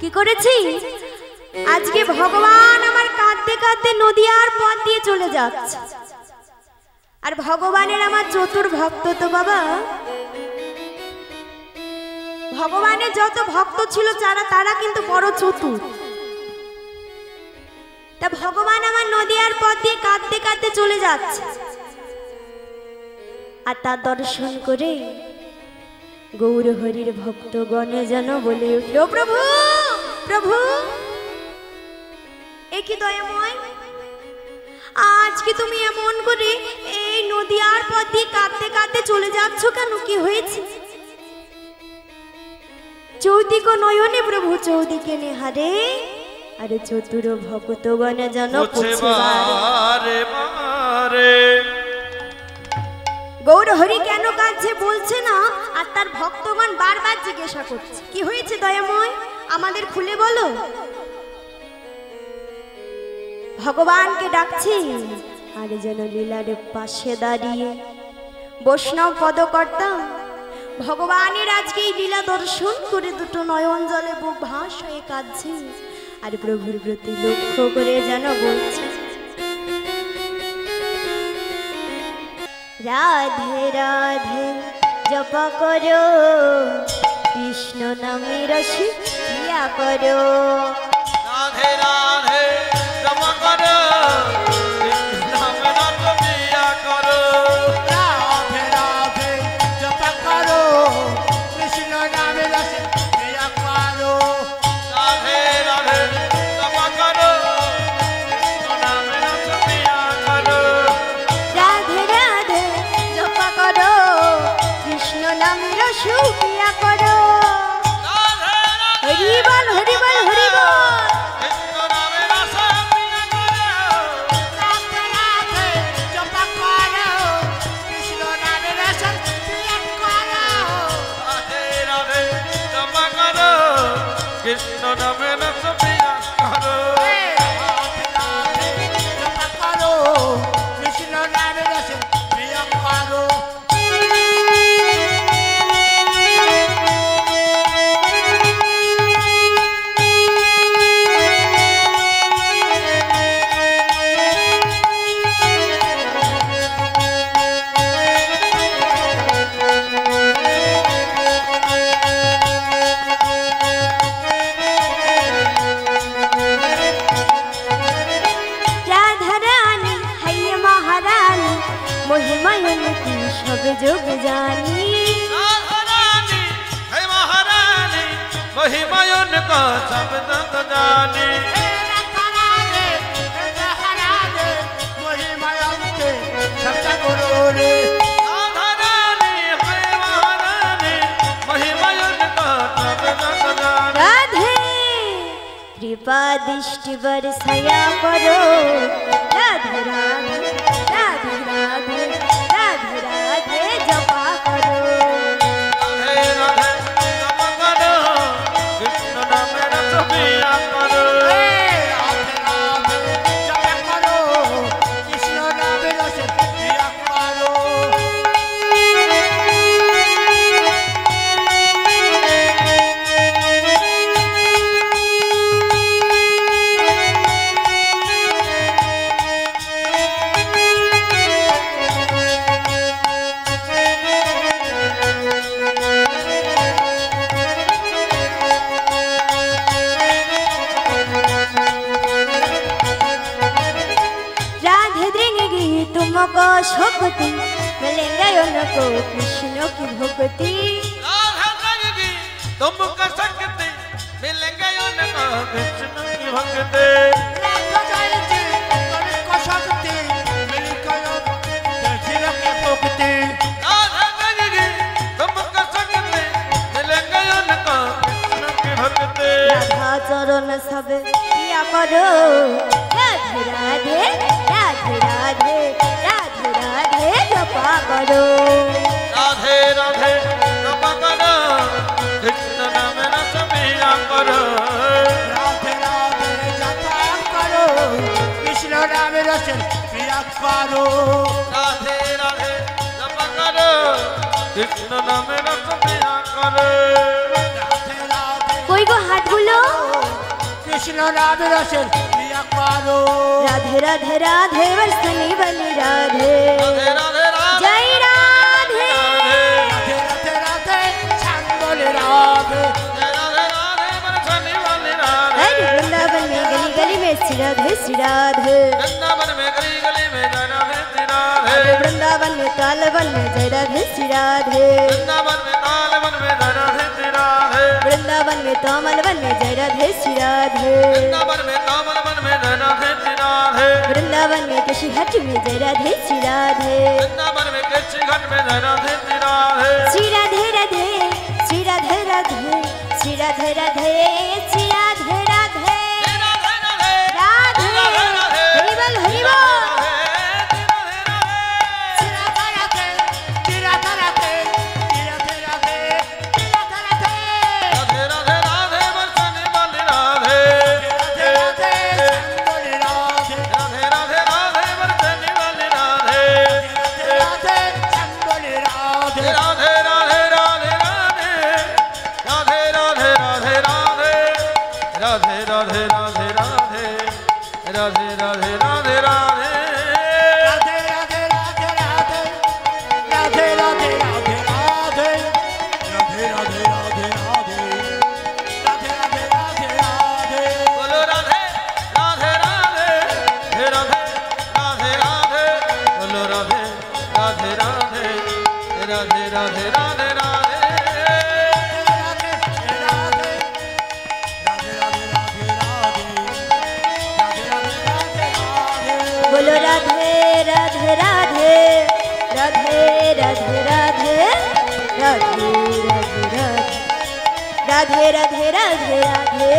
কি করেছি আজকে ভগবান আমার কাঁদতে কাঁদতে নদিয়ার পথ দিয়ে চলে যাচ্ছে। আর ভগবানের আমার চতুর ভক্ত তো বাবা, ভগবানের যত ভক্ত ছিল তারা কিন্তু বড় চতুর। তা ভগবান আমার নদিয়ার পথ দিয়ে কাঁদতে কাঁদতে চলে যাচ্ছে, আর তার দর্শন করে গৌর হরির ভক্তগণে যেন বলে উঠল, প্রভু প্রভু এ কি দয়াময়, আজকে তুমি এমন করে এই নদিয়ার পথ দিয়ে কাঁদতে কাঁদতে চলে যাচ্ছ কেন? কি হয়েছে? চৌদিক নয়নে প্রভু চৌদিকে নেহারে, আরে চতুর ভক্তগণ যেন গৌর হরি কেন কাঁদছে বলছে না, আর তার ভক্তগণ বারবার জিজ্ঞাসা করছে কি হয়েছে দয়াময়, আমাদের খুলে বলো। ভগবানকে ডাকছি, আর যেন লীলার পাশে দাঁড়িয়ে বৈষ্ণব পদকর্তা ভগবানের আজকে এই লীলা দর্শন করে দুটো নয়ন জলে বুক ভাস হয়ে কাঁদছে, আর প্রভুর প্রতি লক্ষ্য করে যেন বলছে, রাধে রাধে জপা করো, কৃষ্ণ নামে রসি প্রিয়া করো, রাধে রাধে জপা করো, কৃষ্ণ নামে রস প্রিয়া করো, রাধে রাধে জপা করো, কৃষ্ণ নামে রস প্রিয়া করো, রাধে রাধে জপা করো, কৃষ্ণ নামে রস প্রিয়া করো, রাধে রাধে জপা করো, কৃষ্ণ নামে রস প্রিয়া করো, হরি বল হরি বল হরি বল, কৃষ্ণ নামে রস প্রিয়া করো, রাধে রাধে জপা করো, কৃষ্ণ নামে রস প্রিয়া করো, রাধে রাধে জপা করো, কৃষ্ণ নামে রস প্রিয়া করো, রাধে রাধে জপা করো, কৃষ্ণ নামে রস প্রিয়া করো। রাধা রানী হাইয়া মহারানী, মহিমায়ন কি সব যোগ জানি, রাধারানী হে মহারানী, মহিমায়ন কা সব জগ জানি, রাধারানী হে মহারানী, মহিমায়ন কে সব গুরু রে, রাধারানী হে মহারানী, মহিমায়ন কা সব জগ জানি, রাধে কৃপা দৃষ্টি বরসায়া করো, রাধে রাধে রাধে রাধে রাধে রাধে জপা করো, রাধে রাধে জপা করো, কৃষ্ণ নামে রস প্রিয়া করো, রাধে রাধে জপা করো, কৃষ্ণ নামে রস প্রিয়া করো, राधे देंगे तुमको शक्ति, मिलेंगे उनको कृष्ण की भक्ति, राधा देंगी तुमको शक्ति, मिलेंगे उनको कृष्ण की भक्ति, राधा देंगी तुमको शक्ति, मिलेंगे कृष्ण की भक्ति, राधा देंगी तुमको शक्ति, मिलेंगे उनको कृष्ण की भक्ति, राधा चरण सब प्रिया करो, राधे राधे राधे राधे राधे राधे जपा करो, राधे राधे जपा करो, कृष्ण नाम रस प्रिया करो, राधे राधे जपा करो, कृष्ण नाम रस प्रिया करो, राधे राधे जपा करो, कृष्ण नाम रस प्रिया करो, राधे राधे कोई को हाथ बोलो। কৃষ্ণ রাধে রসের প্রিয়া করো রাধে রাধে রাধে বর্ষণী বলি রাধে রাধে রাধে রাধে জয় রাধে রাধে রাধে রাধে শ্যাম বলে রাধে রাধে রাধে বর্ষণী বলে রাধে हरे वृंदावन में गली गली में श्री राधे श्री राधे वृंदावन में गली गली में जय राधे श्री राधे हरे वृंदावन में तालवन में जय राधे श्री राधे वृंदावन में तालवन में जय राधे श्री राधे वृंदावन में तामलवन में जय राधे श्री राधे वृंदावन में तामलवन में जय राधे श्री राधे वृंदावन में कृषि घाट में जय राधे श्री राधे वृंदावन में कृष्ण घाट में जय राधे श्री राधे श्री राधे राधे श्री राधे राधे श्री राधे राधे श्री राधे राधे राधे हरि बोल हरि बोल बोलो राधे राधे राधे राधे राधे राधे राधे राधे राधे राधे राधे राधे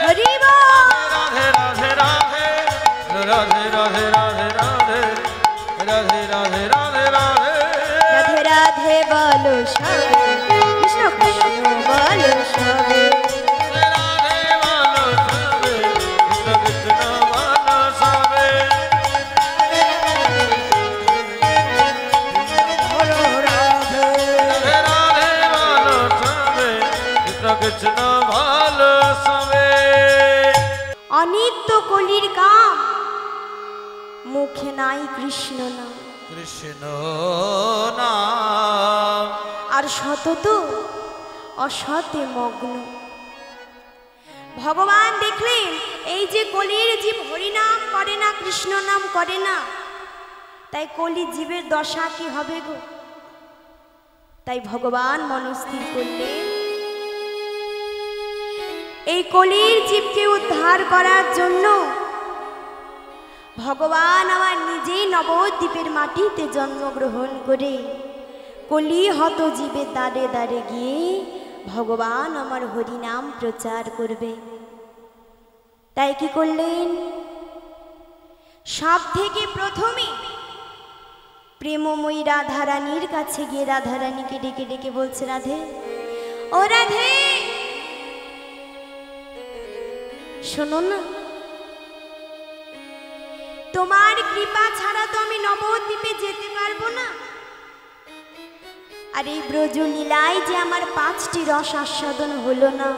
हरि बोल राधे राधे राधे राधे राधे राधे राधे राधे राधे राधे राधे राधे बोलो सभी कृष्ण कृष्ण बोलो सभी অনিত্য কলির কাম মুখে নাই কৃষ্ণ নাম কৃষ্ণ নাম আর সতত অসতে মগ্ন ভগবান দেখলেন এই যে কলির জীব হরিনাম করে না কৃষ্ণ নাম করে না তাই কলি জীবের দশা কি হবে গো তাই ভগবান মনস্থির করলেন এই কলির জীবকে উদ্ধার করার জন্য ভগবান আমার নিজেই নবদ্বীপের মাটিতে জন্মগ্রহণ করে কলি হত জীবের দ্বারে দ্বারে গিয়ে ভগবান আমার হরিনাম প্রচার করবে তাই কি করলেন সব থেকে প্রথমে প্রেমময়ী রাধারানীর কাছে গিয়ে রাধারানীকে ডেকে ডেকে বলছে রাধে ও রাধে শোনো না তোমার কৃপা ছাড়া তো আমি নবদ্বীপে যেতে পারবো না আর এই ব্রজলীলায় যে আমার 5টি রস আস্বাদন হলো না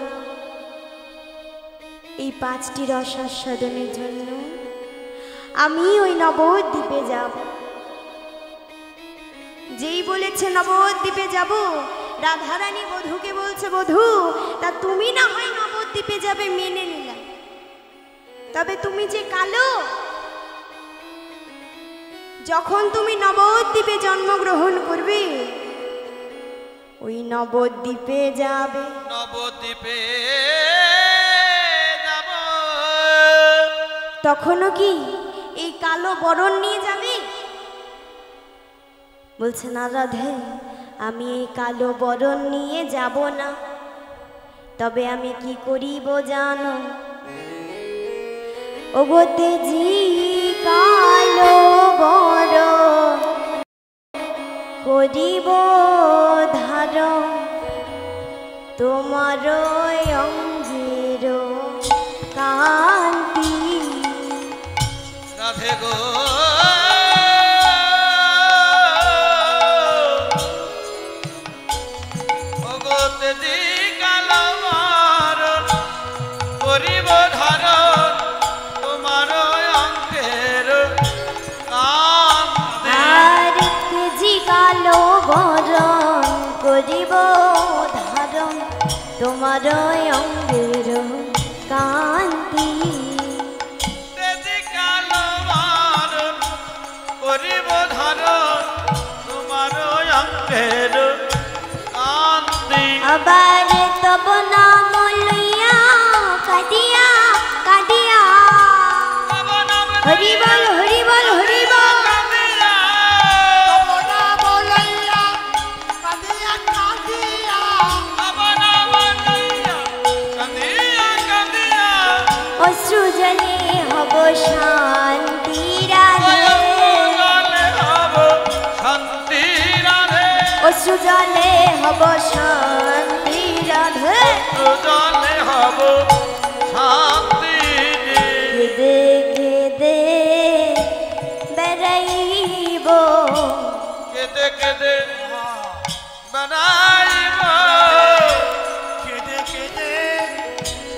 এই 5টি রস আস্বাদনের জন্য আমি ওই নবদ্বীপে যাব যেই বলেছে নবদ্বীপে যাব রাধারানী বধূকে বলছে বধূ তা তুমি না হয় নবদ্বীপে যাবে মেনে নিলাম তবে তুমি যে কালো যখন তুমি নবদ্বীপে জন্মগ্রহণ করবে ওই নবদ্বীপে যাবে নবদ্বীপে যাব তখনও কি এই কালো বরণ নিয়ে যাবে বলছে না রাধে আমি এই কালো বরণ নিয়ে যাব না তবে আমি কি করিব জানো ওগো তেজি কালো বরণ করিব ধারণ তোমার অঙ্গের কান্তি রাধে গো ওগো তেজি কালো বরণ তোমার অঙ্গের কান্তি তেজি কালো মারণ করিব ধারণ তোমার অঙ্গের কান্তি আবার তব নাম লইয়া কাঁদিয়া কাঁদিয়া হরি বল হরি বল হরি বল অশ্রু জলে হব শান্তি রাধে অশ্রু জলে হব শান্তি রাধে জলে হব শান্তি কেদে কেদে বেড়াইব কেদে কেদে বেড়াইব কেদে কেদে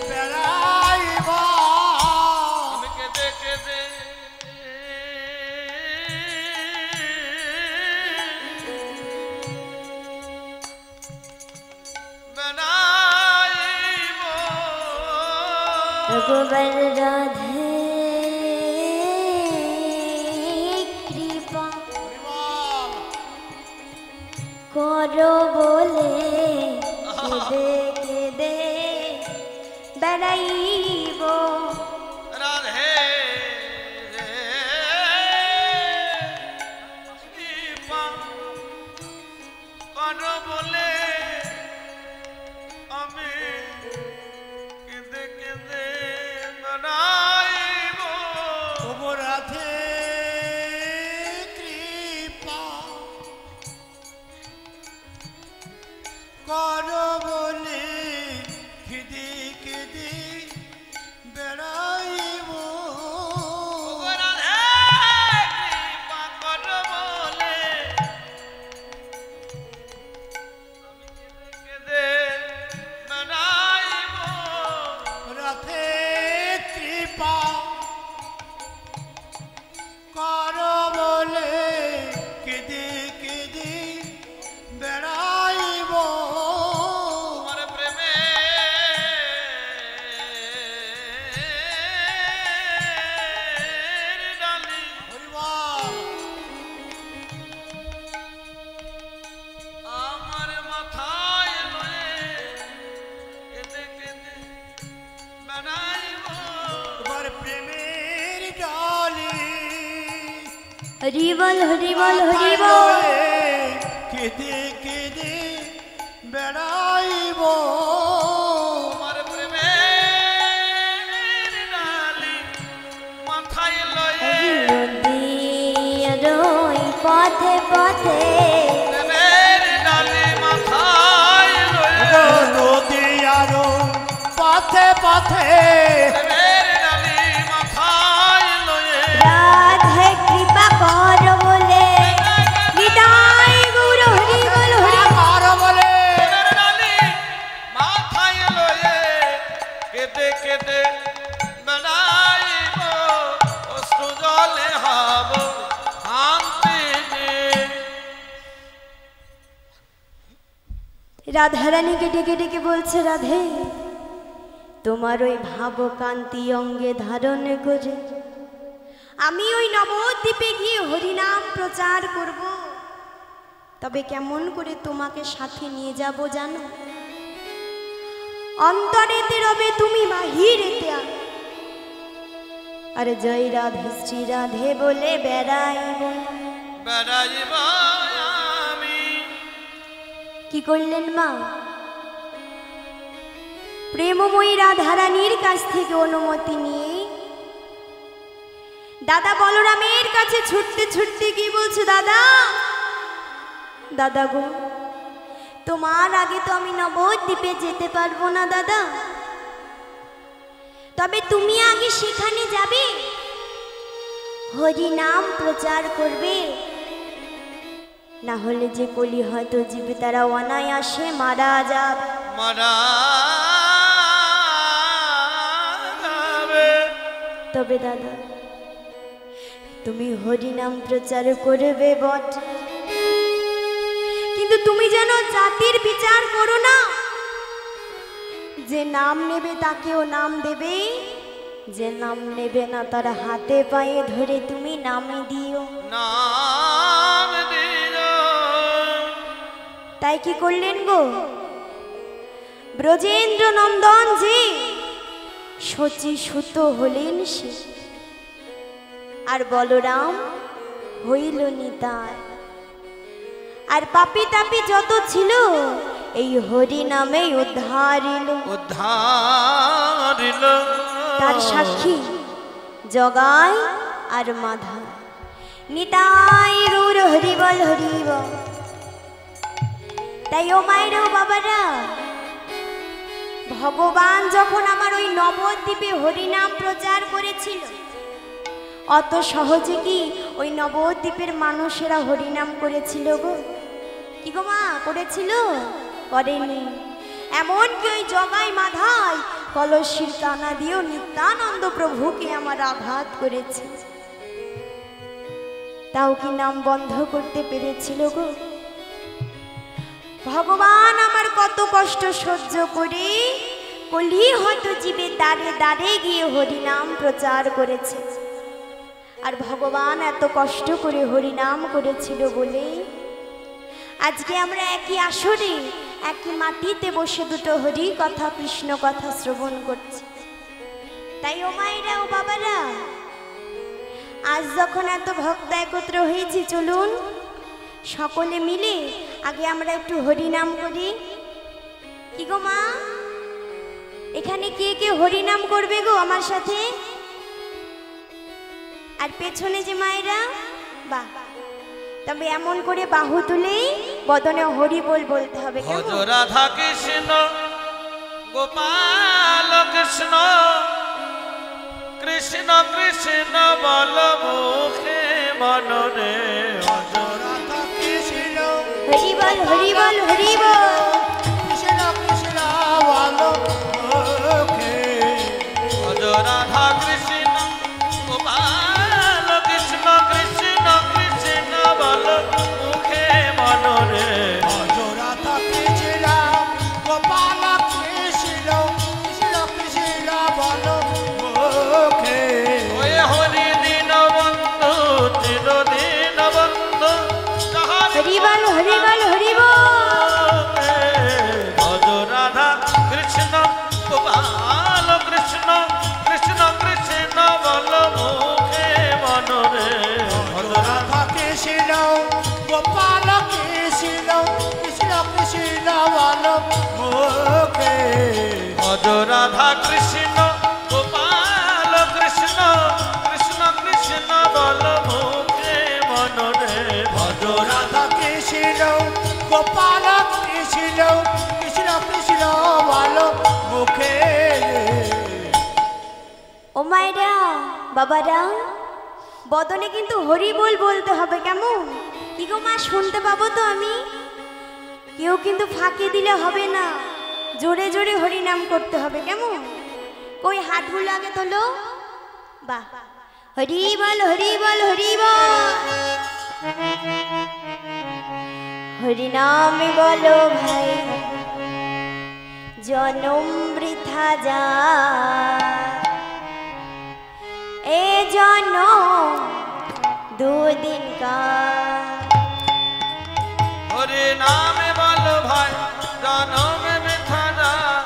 বেড়াইব আমি কেদে কেদে বেড়াইব ভগবান রাধে কৃপা করো বলে কেদে কেদে বেড়াইব রাধে কৃপা করো বলে আমি কেঁদে কেঁদে বেড়াইব রাধে কৃপা করো বলে কেঁদে কেঁদে বেড়াইব রাধে কৃপা করো বলে আমি কেঁদে কেঁদে বেড়াইব রাধে কৃপা করো বলে কেঁদে কেঁদে বেড়াইব তোমার প্রেমে ডালি আমার মাথায় লয়ে কেঁদে কেঁদে বেড়াইব তোমার প্রেমের ডালি হরি বল হরি বল হরি বল কেঁদে কেঁদে বেড়াইব তোমার প্রেমের ডালি মাথায় লয়ে নদীর ওই পথে পথে প্রেমের ডালি মাথায় লয়ে নদী আরো পথে পথে প্রেমের ডালি মাথায় লয়ে রাধে কৃপা কর বলে বিদায় গৌর হরি বল হরি কর বলে প্রেমের ডালি মাথায় লয়ে কেঁদে কেঁদে বেড়াইব অশ্রু জলে হব শান্তি রাধারানীকে ডেকে ডেকে বলছে রাধে তোমার ওই ভাবকান্তি অঙ্গে ধারণ করে আমি ওই নবদ্বীপে গিয়ে হরিনাম প্রচার করব তবে কেমন করে তোমাকে সাথে নিয়ে যাব জানো অন্তরেতে রবে তুমি বাহিরেতে আরে জয় রাধে শ্রী রাধে বলে বেড়াইব বেড়াইব আমি কি করলেন মা প্রেমময়ী রাধারানীর কাছ থেকে অনুমতি নিয়ে দাদা বলরামের কাছে ছুটতে ছুটতে কি বলছে দাদা দাদা গো তোমার আগে তো আমি নবদ্বীপে যেতে পারবো না দাদা তবে তুমি আগে সেখানে যাবে হরি নাম প্রচার করবে না হলে যে কলি হয়তো জীবে তারা অনায়াসে মারা যাবে তবে দাদা তুমি হরি নাম প্রচার করবে বটে কিন্তু তুমি যেন জাতির বিচার করো না যে নাম নেবে তাকেও নাম দেবে, যে নাম নেবে না তার হাতে পায়ে ধরে তুমি নামে দিও। নাম দিও। তাই কি করলেন গো ব্রজেন্দ্র নন্দন জি, শচী সুত হলেন সে, আর বলরাম হইল নিতাই। আর পাপি তাপি যত ছিল এই হরি নামে উদ্ধারিল। উদ্ধারিল। তার সাক্ষী জগাই আর মাধা। নিতাই রুর হরিবল হরিব। তাই ও মায়ের ও বাবারা, ভগবান যখন আমার ওই নবদ্বীপে হরিনাম প্রচার করেছিল, অত সহজে কি ওই নবদ্বীপের মানুষেরা হরিনাম করেছিল গো? কি গো মা, করেছিল? করেনি। এমনকি ওই জগাই মাধাই কলসির কানা দিয়েও নিত্যানন্দ প্রভুকে আমার আঘাত করেছে, তাও কি নাম বন্ধ করতে পেরেছিল গো? ভগবান আমার কত কষ্ট সহ্য করে কলি হয়তো জীবে দাঁড়ে দাঁড়ে গিয়ে হরিনাম প্রচার করেছে। আর ভগবান এত কষ্ট করে হরিনাম করেছিল বলে আজকে আমরা একই আসরে একই মাটিতে বসে দুটো হরি কথা কৃষ্ণ কথা শ্রবণ করছি। তাই ও মায়েরা ও বাবারা, আজ যখন এত ভক্ত একত্র হয়েছি, চলুন সকলে মিলে আগে আমরা একটু হরিনাম করি। কি গো মা, এখানে কে কে হরিনাম করবে গো আমার সাথে? আর পেছনে যে মায়েরা, বাহ, তবে এমন করে বাহু তুলেই বদনে হরি বল বলতে হবে। ভজ রাধা কৃষ্ণ গোপাল কৃষ্ণ, কৃষ্ণ কৃষ্ণ বল মুখে মনরে। ভজ রাধা কৃষ্ণ হরি বল হরি বল হরি বল। কৃষ্ণ কৃষ্ণ বল মুখে। ভজ রাধা কৃষ্ণ গোপাল কৃষ্ণ, কৃষ্ণ কৃষ্ণ বল মুখে মনরে। ভজ রাধা কৃষ্ণ গোপাল কৃষ্ণ, কৃষ্ণ কৃষ্ণ বল মুখে। ওই হরি দিন বন্ধু চিরদিন বন্ধু। হরি বল হরি বল হরি বল। ভজ রাধা কৃষ্ণ গোপাল কৃষ্ণ, কৃষ্ণ কৃষ্ণ বল মুখে মনরে। ভজ রাধা কৃষ্ণ গোপাল কৃষ্ণ, কৃষ্ণ কৃষ্ণ বল মুখে। ভজ রাধা কৃষ্ণ গোপাল কৃষ্ণ, কৃষ্ণ কৃষ্ণ বল মুখে মনরে। ভজ রাধা কৃষ্ণ গোপাল কৃষ্ণ, কৃষ্ণ কৃষ্ণ বল মুখে। ও মায়েরা বাবারা, বদনে কিন্তু হরি বল বলতে হবে, কেমন? কি গো মা, শুনতে পাবো তো আমি? কেউ কিন্তু ফাঁকি দিলে হবে না, জোরে জোরে হরি নাম করতে হবে, কেমন? কই হাতগুলো আগে তোলো। বাহ, হরি বল হরি বল হরি বল। হরি নামে বলো ভাই জনম বৃথা যায়, এ জনম দুদিন কা। হরি নামে বল ভাই জনম বৃথা যায়,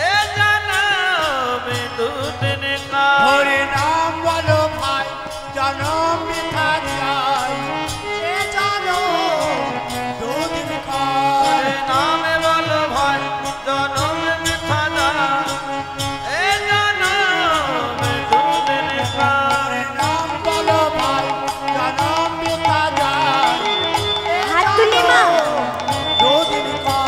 এ জনম দুদিন কা। হরি নাম বলো ভাই জনম বৃথা যায়, এ জনম দুদিন কা। হরি নামে বলো ভাই জনম বৃথা যায়, এ জনম দুদিন কা। হরি নাম বলো ভাই জনম বৃথা যায়, হাত তুলে মা। দুদিন কা।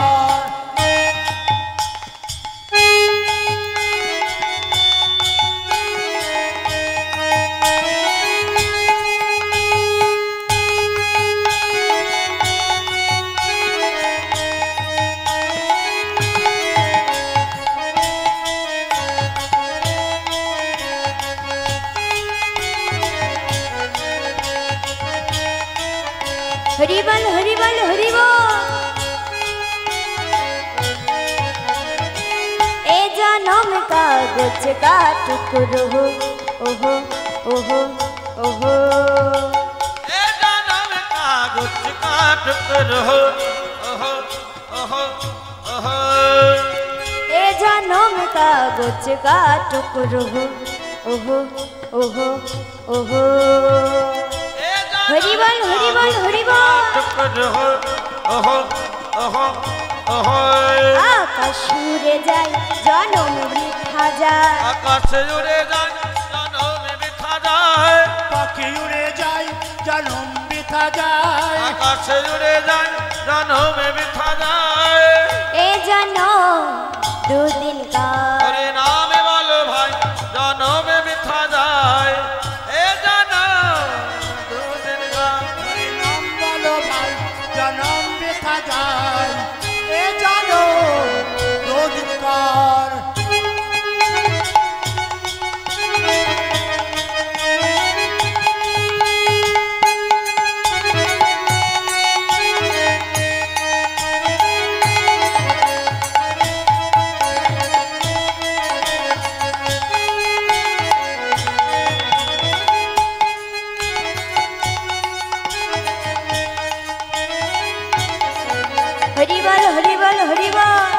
कागज का टुकड़ो ओहो ओहो ओहो ए जन्म कागज का टुकड़ो ओहो ओहो ओहो ए जन्म कागज का टुकड़ो ओहो ओहो ओहो हरि बोल हरि बोल हरि बोल टुकड़ो ओहो ओहो ओहो आकाश उड़े जाए जन्म बृथा जाए आकाश उड़े जाए जन्म बृथा जाए पाखी उड़े जाए जन्म बृथा जाए आकाश उड़े जाए जन्म बृथा जाए ए जन्म दो दिन का अरे नाम बोलो भाई जन्म बृथा जाए ए जन्म दो दिन का हरि नाम बोलो भाई जन्म बृथा जाए ए जानो दो दिन कार हरि बोल हरि बोल हरि बोल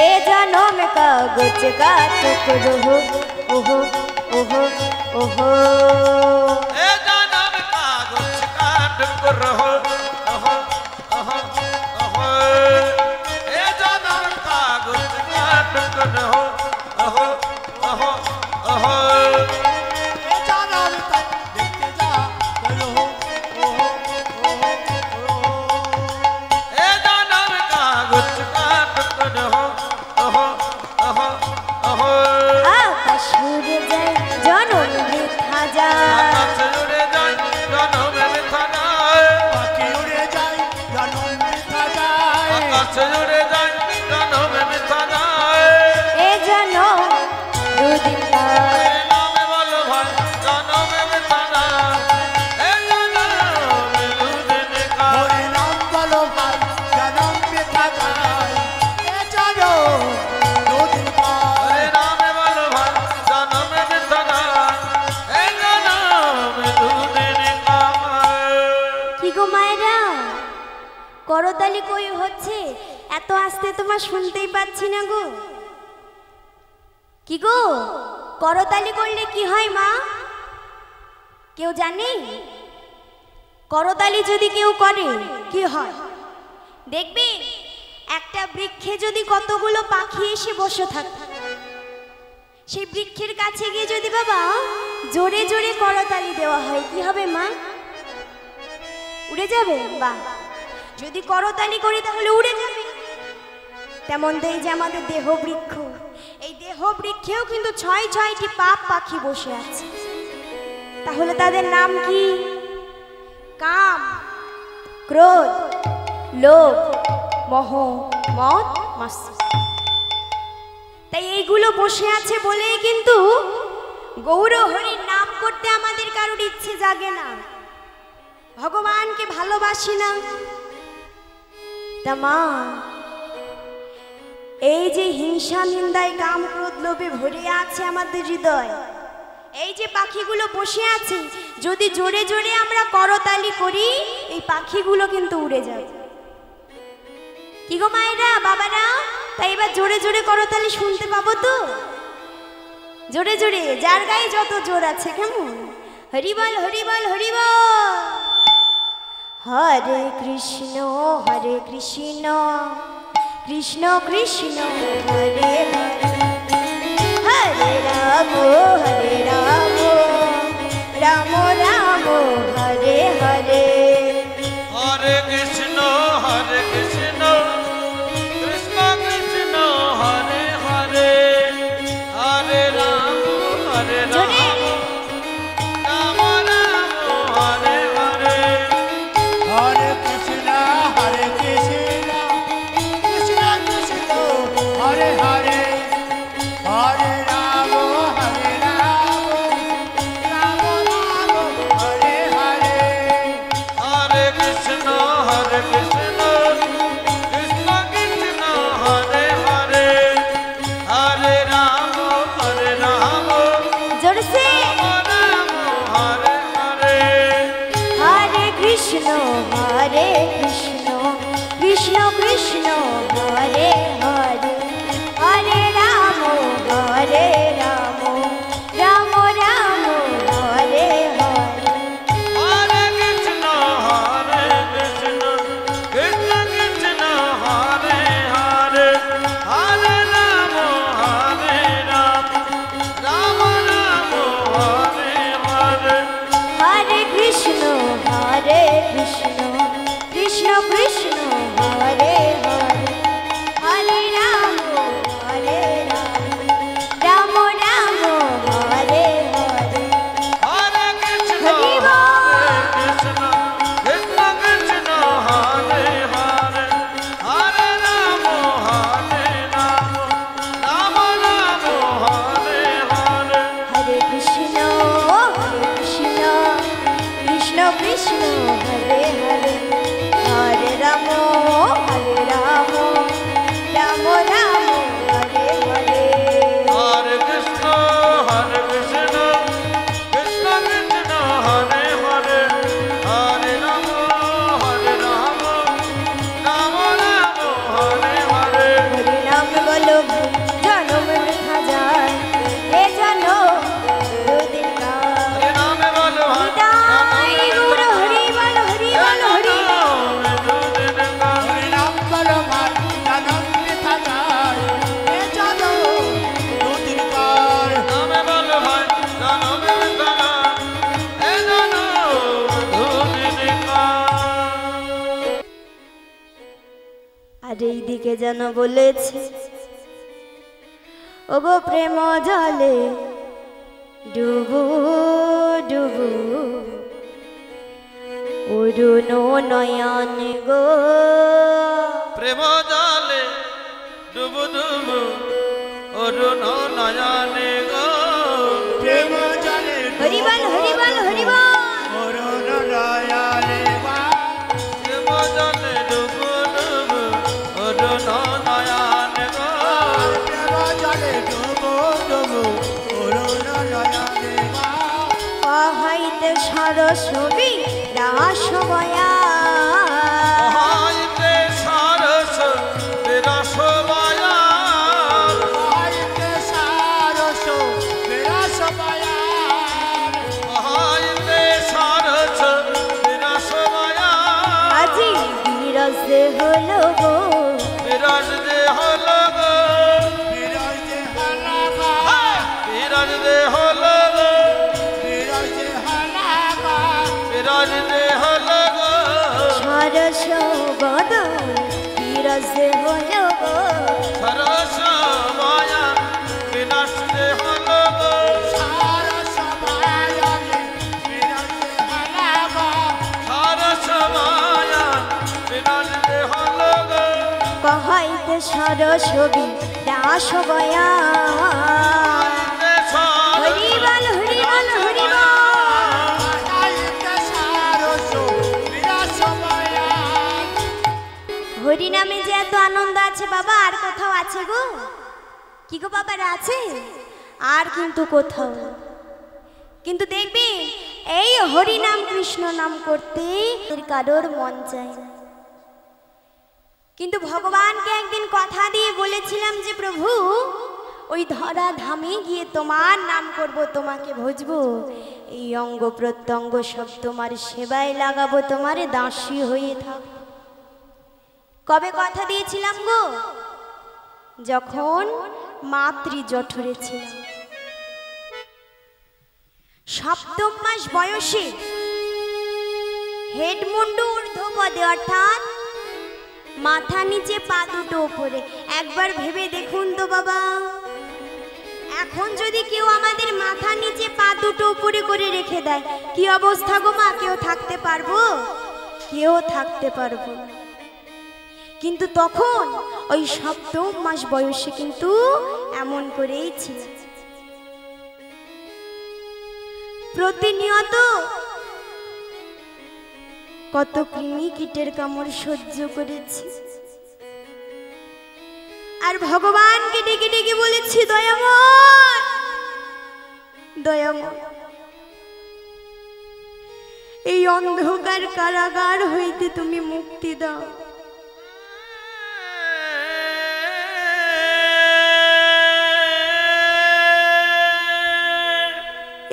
ए जन्म कागज का टुकड़ो ओहो ओहो ओहो ए जन्म कागज का टुकड़ो ओहो ओहो ओहो ए जन्म कागज का टुकड़ो ओहो ओहो ओहो ए जानो तक देखते जा चलो ओहो ओहो ओहो ए जन्म कागज का टुकड़ो ओहो ओहो ओहो आकाश उड़े जाए जन्म बृथा जाए आकाश उड़े जाए जन्म बृथा जाए पाखी उड़े जाए जन्म बृथा जाए आकाश उड़े जाए जन्म बृथा जाए ए जन्म दो दिन का तेरे नाम बोलो भाई जन्म बृथा जाए ए जन्म दो दिन का हरि नाम बोलो भाई जन्म बृथा जाए ए जानो दो दिन कार तेरे नाम बोलो भाई जन्म बृथा जाए ए जन्म दो दिन का কি গো মায়েরা করতালি কই হচ্ছে এত আস্তে তোমার শুনতেই পাচ্ছি না গো কি গো করতালি করলে কি হয় মা কেউ জানে করতালি যদি কেউ করে কি হয় দেখবে একটা বৃক্ষে যদি কতগুলো পাখি এসে বসে থাকে সেই বৃক্ষের কাছে গিয়ে যদি বাবা জোরে জোরে করতালি দেওয়া হয় কি হবে মা উড়ে যাবে বাহ যদি করতালি করি তাহলে উড়ে যাবে তেমন তো এই যে আমাদের দেহ বৃক্ষ এই দেহ বৃক্ষেও কিন্তু ৬টি পাপ পাখি বসে আছে তাহলে তাদের নাম কি কাম ক্রোধ লোভ মোহ মদ মাৎসর্য তাই এইগুলো বসে আছে বলেই কিন্তু গৌর হরির নাম করতে আমাদের কারোর ইচ্ছে জাগে না ভগবানকে ভালোবাসি না তা মা এই যে হিংসা নিন্দায় কাম ক্রোধ লোভে ভরে আছে আমাদের হৃদয় এই যে পাখিগুলো বসে আছে যদি জোরে জোরে আমরা করতালি করি এই পাখিগুলো কিন্তু উড়ে যাবে কি গো মায়েরা বাবারা তাই এবার জোরে জোরে করতালি শুনতে পাবো তো জোরে জোরে যার গায়ে যত জোর আছে কেমন হরি বল হরি বল হরি বল হরে কৃষ্ণ কৃষ্ণ কৃষ্ণ হরে হরে রাম রাম রাম হরে হরে हरे कृष्ण कृष्ण कृष्ण हरे हरे हरे राम জোরে राम राम हरे हरे हरे कृष्ण कृष्ण कृष्ण हरे हरे हरे राम আর এইদিকে যেন বলেছে, ওগো প্রেম জলে ডুবু ডুবু অরুণ নয়ন গো। প্রেম জলে ডুবু ডুবু অরুণ নয়নে গো। প্রেম জলে হরিবল হরিবল হরিবল। অরুণ নয়নে গো। প্রেম জলে ডুবু ডুবু অরুণ নয়নে গো। প্রেম জলে ডুবু ডুবু অরুণ নয়নে গো। কহাইতে সরস্বতী রাস বয়া, কহাইতে সরস বিরস বয়ান। কহাইতে সারস বিরস বয়ান। কহাইতে সরস বিরস বয়ান। আজি বিরসে হলো গো, বিরস যে হলো গো। বিরজ হলা গো। বিরস যে হলো গো। বিরজ হলা গো। বিরস যে হলো গো। সরস বদন বিরসে হলো গো। সরস বয়ান বিনাশ যে হলো গো। সারস বয়ানে বিরজ হলা গো। সরস বয়ান বিনাশ যে হলো গো। কহাইতে সরস্বতী রাস বয়া, কহাইতে সরস হরিবল হরিবল হরিবল। কহাইতে সারস বিরস বয়ান। হরিনামে যে এত আনন্দ আছে বাবা, আর কোথাও আছে গো? কি গো বাবার আছে? আর কিন্তু কোথাও। কিন্তু দেখবি এই হরিনাম কৃষ্ণ নাম করতে কারোর মন চায় না। কিন্তু ভগবানকে একদিন কথা দিয়ে বলেছিলাম যে প্রভু ওই ধরা ধামে গিয়ে তোমার নাম করব, তোমাকে ভজবো, এই অঙ্গ প্রত্যঙ্গ সব তোমার সেবায় লাগাবো, তোমার দাসী হয়ে থাক। কবে কথা দিয়েছিলাম গো? যখন মাতৃ জঠরে ছিলাম, সপ্তম মাস বয়সে, হেডমুন্ডু ঊর্ধ্বপদে, অর্থাৎ মাথা নিচে পা দুটো উপরে। একবার ভেবে দেখুন তো বাবা, এখন যদি কেউ আমাদের মাথা নিচে পা দুটো উপরে করে রেখে দেয়, কি অবস্থা গো মা? কেউ থাকতে পারবো? কেউ থাকতে পারবো না। কিন্তু তখন ওই সপ্তম মাস বয়সে কিন্তু এমন করেই ছিল। প্রতিনিয়ত কত কৃমি কীটের কামড় সহ্য করেছি, আর ভগবানকে ডেকে ডেকে বলেছি, দয়াময় দয়াময়, এই অন্ধকার কারাগার হইতে তুমি মুক্তি দাও।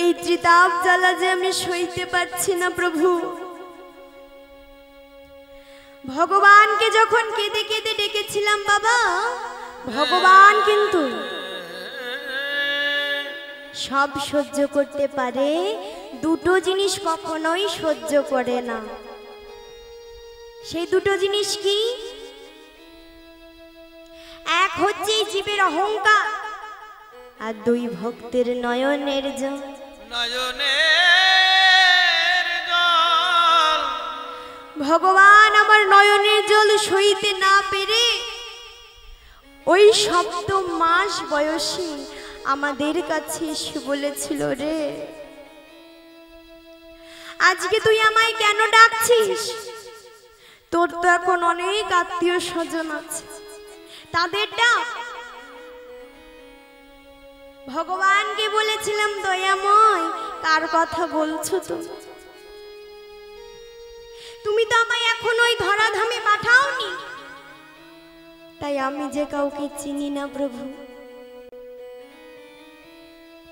এই ত্রিতাপ জ্বালা যে আমি সইতে পারছি না প্রভু। ভগবানকে যখন কেঁদে কেঁদে ডেকেছিলাম বাবা, ভগবান কিন্তু সব সহ্য করতে পারে, দুটো জিনিস কখনোই সহ্য করে না। সেই দুটো জিনিস কি? এক হচ্ছে এই জীবের অহংকার, আর দুই ভক্তের নয়নের জল। নয়নের জল। ভগবান আমার নয়নের জল সইতে না পেরে ওই সপ্তম মাস বয়সে আমাদের কাছে এসে বলেছিল, রে আজকে তুই আমায় কেন ডাকছিস? তোর তো এখন অনেক আত্মীয় স্বজন আছে, তাদের ডাক। ভগবানকে বলেছিলাম, দয়াময় কার কথা বলছো তুমি? তুমি তো আমায় এখন ওই ধরাধামে পাঠাওনি, তাই আমি যে কাউকে চিনি না প্রভু।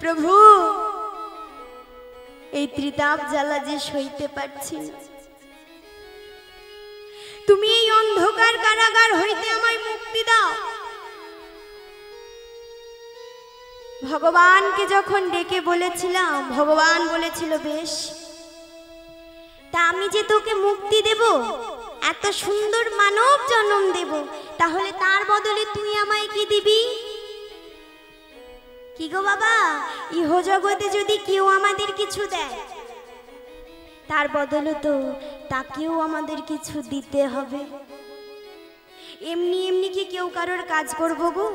প্রভু এই ত্রিতাপ জ্বালা যে সইতে পারছি না, তুমি এই অন্ধকার কারাগার হইতে আমায় মুক্তি দাও। ভগবানকে যখন ডেকে বলেছিলাম, ভগবান বলেছিল, বেশ, তা আমি যে তোকে মুক্তি দেব, এত সুন্দর মানব জন্ম দেব, তাহলে তার বদলে তুই আমায় কি দিবি? কি গো বাবা, ইহ জগতে যদি কেউ আমাদের কিছু দেয়, তার বদলে তো তাকেও আমাদের কিছু দিতে হবে। এমনি এমনি কি কেউ কারোর কাজ করবো গো?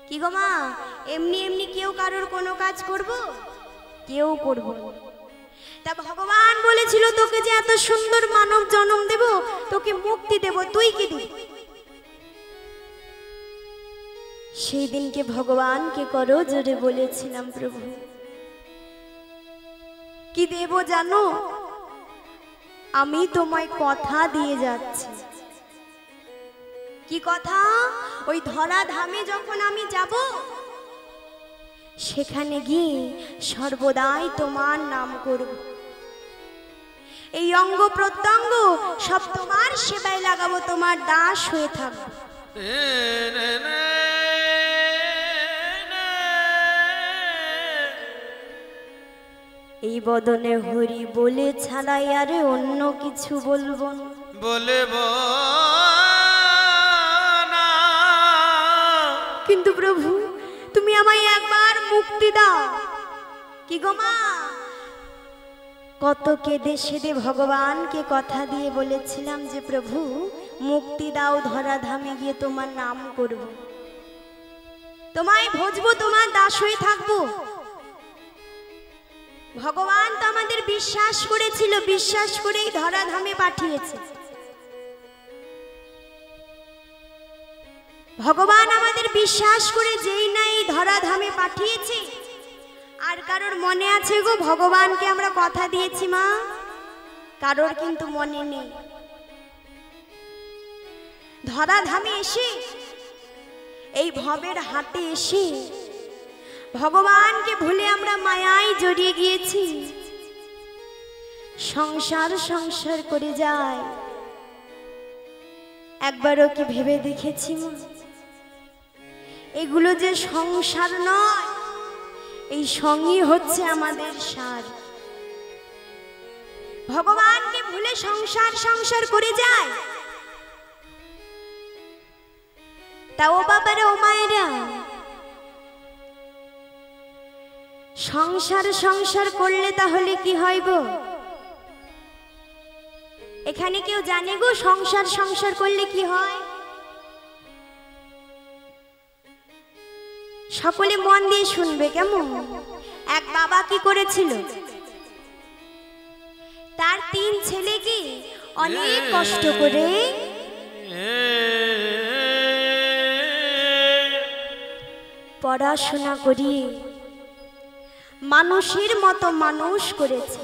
কি গো মা, এমনি এমনি কেউ কারোর কোনো কাজ করব? কেউ করব না। তা ভগবান বলেছিল তোকে যে এত সুন্দর মানব জন্ম দেব, তোকে মুক্তি দেব, তুই কি দিবি? সেই দিনকে ভগবানকে করো জোরে বলেছিলাম, প্রভু কি দেব জানো? আমি তোমায় কথা দিয়ে যাচ্ছি। কি কথা? ওই ধরা ধামে যখন আমি যাব, সেখানে গিয়ে সর্বদাই তোমার নাম করব। এই অঙ্গ প্রত্যঙ্গ সব তোমার সেবায় লাগাবো, তোমার দাস হয়ে থাকবো। এই বদনে হরি বলে ছাড়াই আরে অন্য কিছু বলবো না, বলবো না। কিন্তু প্রভু তুমি আমায় একবার মুক্তি দাও। কি গো মা, কত কেঁদে সেদে ভগবানকে কথা দিয়ে বলেছিলাম যে প্রভু মুক্তি দাও, ধরা ধামে গিয়ে তোমার নাম করব, তোমায় ভজবো, তোমার দাস হয়ে থাকবো। ভগবান তো আমাদের বিশ্বাস করেছিল, বিশ্বাস করেই ধরা ধামে পাঠিয়েছে। ভগবান আমাদের বিশ্বাস করে যেই না এই ধরা ধামে পাঠিয়েছে, আর কারোর মনে আছে গো ভগবানকে আমরা কথা দিয়েছি মা? কারোর কিন্তু মনে নেই। ধরা ধামে এসে, এই ভবের হাটে এসে ভগবানকে ভুলে আমরা মায়ায় জড়িয়ে গিয়েছি। সংসার সংসার করে যায়, একবারও কি ভেবে দেখেছি মা এগুলো যে সংসার নয়, এই সঙ্গী হচ্ছে আমাদের সার। ভগবানকে ভুলে সংসার সংসার করে যায়। তা ও বাবারা, ও মায়েরা, সংসার সংসার করলে তাহলে কি হয় গো? এখানে কেউ জানে গো সংসার সংসার করলে কি হয়? সকলে মন দিয়ে শুনবে কেমন? এক বাবা কি করেছিল, তার 3 ছেলেকে অনেক কষ্ট করে পড়াশোনা করিয়ে মানুষের মতো মানুষ করেছে।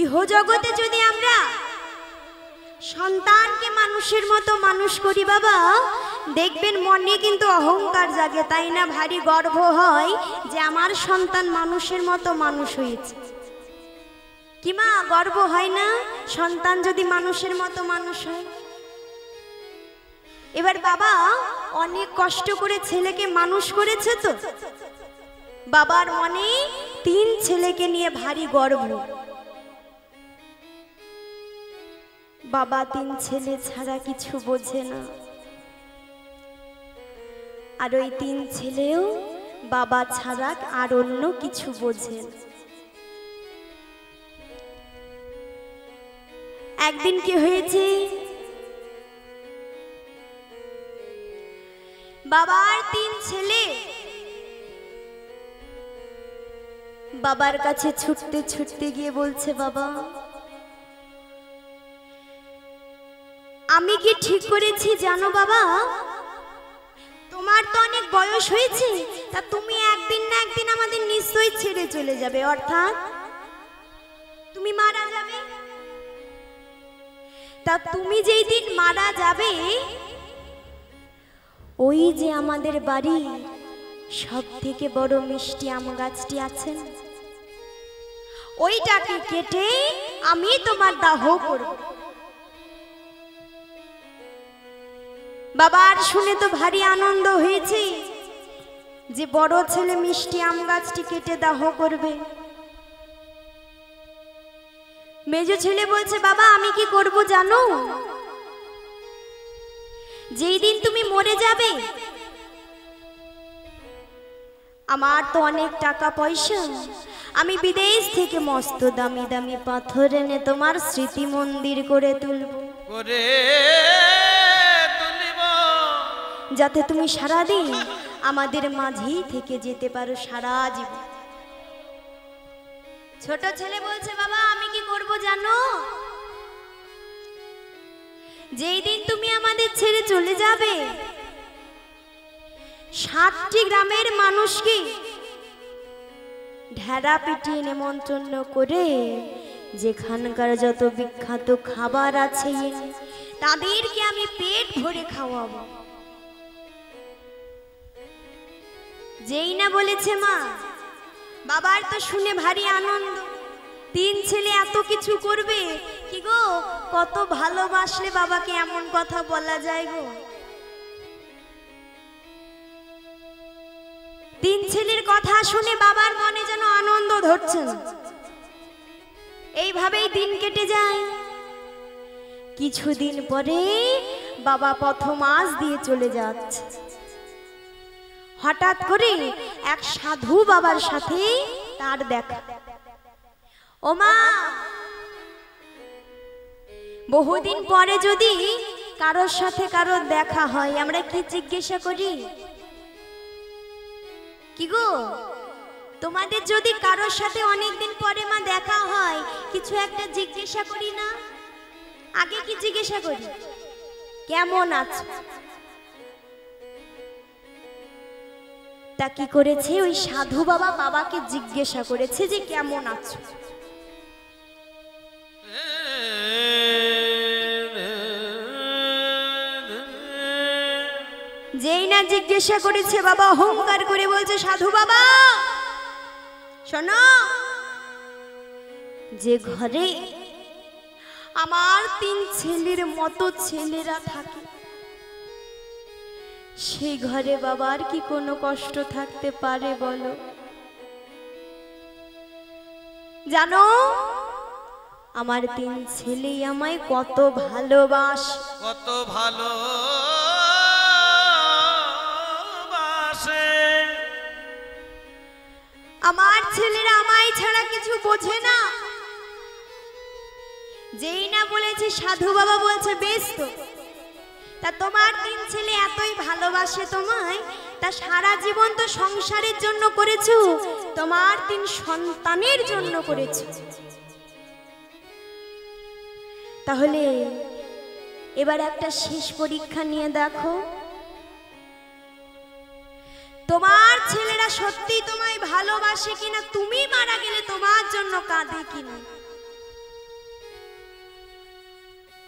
ইহ জগতে যদি আমরা সন্তানকে মানুষের মতো মানুষ করি বাবা, দেখবেন মনে কিন্তু অহংকার জাগে, তাই না? ভারী গর্ব হয় যে আমার সন্তান মানুষের মতো মানুষ হয়েছে। কি মা, গর্ব হয় না সন্তান যদি মানুষের মতো মানুষ হয়? এবার বাবা অনেক কষ্ট করে ছেলেকে মানুষ করেছে, তো বাবার মনে 3 ছেলেকে নিয়ে ভারী গর্ব। বাবা 3 ছেলে ছাড়া কিছু বোঝে না, আর ওই 3 ছেলেও বাবা ছাড়া আর অন্য কিছু বোঝে না। একদিন কি হয়েছে, বাবার 3 ছেলে বাবার কাছে ছুটতে ছুটতে গিয়ে বলছে, বাবা আমি কি ঠিক করেছি জানো বাবা? তোমার তো অনেক বয়স হয়েছে, তা তুমি একদিন না একদিন আমাদের নিশ্চয়ই ছেড়ে চলে যাবে, অর্থাৎ তুমি মারা যাবে। তা তুমি যেই দিন মারা যাবে, ওই যে আমাদের বাড়ি সব থেকে বড় মিষ্টি আম গাছটি আছে, ওইটাকে কেটে আমি তোমার দাহ করব। বাবার শুনে তো ভারী আনন্দ হয়েছে যে বড় ছেলে মিষ্টি আম গাছটি কেটে দাহ করবে। মেজো ছেলে বলছে, বাবা আমি কি করব জানো? যেই দিন তুমি মরে যাবে, আমার তো অনেক টাকা পয়সা, আমি বিদেশ থেকে মস্ত দামি দামি পাথর এনে তোমার স্মৃতি মন্দির করে তুলব, যাতে তুমি সারাদিন আমাদের মাঝেই থেকে যেতে পারো সারা জীবন। ছোট ছেলে বলছে, বাবা আমি কি করব জানো? যেই দিন তুমি আমাদের ছেড়ে চলে যাবে, 7টি গ্রামের মানুষকে ঢেড়া পিটিয়ে নেমন্তন্ন করে যেখানকার যত বিখ্যাত খাবার আছে তাদেরকে আমি পেট ভরে খাওয়াবো। যেই না বলেছে মা, বাবার তো শুনে ভারী আনন্দ। 3 ছেলে এত কিছু করবে, কি গো কত ভালোবাসলে বাবাকে এমন কথা বলা যায় গো। 3 ছেলের কথা শুনে বাবার মনে যেন আনন্দ ধরছে না। এইভাবেই দিন কেটে যায়। কিছুদিন পরে বাবা প্রথম মাস দিয়ে চলে যাচ্ছে। হঠাৎ করে এক সাধু বাবার সাথে তার দেখা। ও মা, বহুদিন পরে যদি কারোর সাথে কারোর দেখা হয়, আমরা কি জিজ্ঞাসা করি? কি গো, তোমাদের যদি কারোর সাথে অনেকদিন পরে মা দেখা হয়, কিছু একটা জিজ্ঞাসা করি না? আগে কি জিজ্ঞাসা করি? কেমন আছো? তা কি করেছে ওই সাধু বাবা বাবাকে জিজ্ঞাসা করেছে যে কেমন আছো। যেই না জিজ্ঞাসা করেছে, বাবা অহংকার করে বলছে, সাধু বাবা শোনো, যে ঘরে আমার 3 ছেলের মতো ছেলেরা থাকে, সেই ঘরে বাবার কি কোনো কষ্ট থাকতে পারে বলো? জানো, আমার 3 ছেলেই আমায় কত ভালোবাসে, কত ভালোবাসে। আমার ছেলেরা আমায় ছাড়া কিছু বোঝে না। যেই না বলেছে, সাধু বাবা বলছে, বেশ তো, তা তোমার 3 ছেলে এতই ভালোবাসে তোমায়, তা সারা জীবন তো সংসারের জন্য করেছো, তোমার 3 সন্তানের জন্য করেছো। তাহলে এবার একটা শেষ পরীক্ষা নিয়ে দেখো, তোমার ছেলেরা সত্যি তোমায় ভালোবাসে কিনা, তুমি মারা গেলে তোমার জন্য কাঁদে কিনা।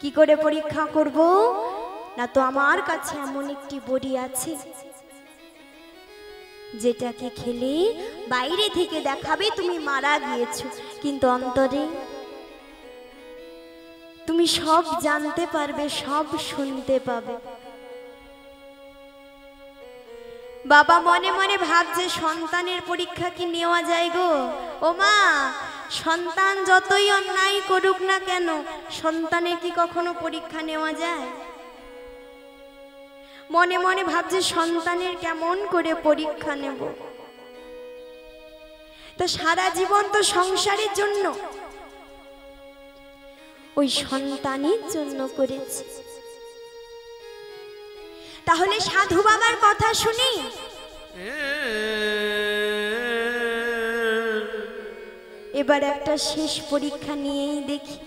কি করে পরীক্ষা করব? না তো আমার কাছে এমন একটি বড়ি আছে, যেটাকে খেলে বাইরে থেকে দেখাবে তুমি মারা গিয়েছো, কিন্তু অন্তরে তুমি সব জানতে পারবে, সব শুনতে পাবে। বাবা মনে মনে ভাবছে, সন্তানের পরীক্ষা কি নেওয়া যায় গো? ও মা, সন্তান যতই অন্যায় করুক না কেন, সন্তানের কি কখনো পরীক্ষা নেওয়া যায়? মনে মনে ভাবছে, সন্তানের কেমন করে পরীক্ষা নেব? তো সারা জীবন তো সংসারের জন্য, ওই সন্তানের জন্য করেছি। তাহলে সাধু বাবার কথা শুনি এবার একটা শেষ পরীক্ষা নিয়েই দেখি।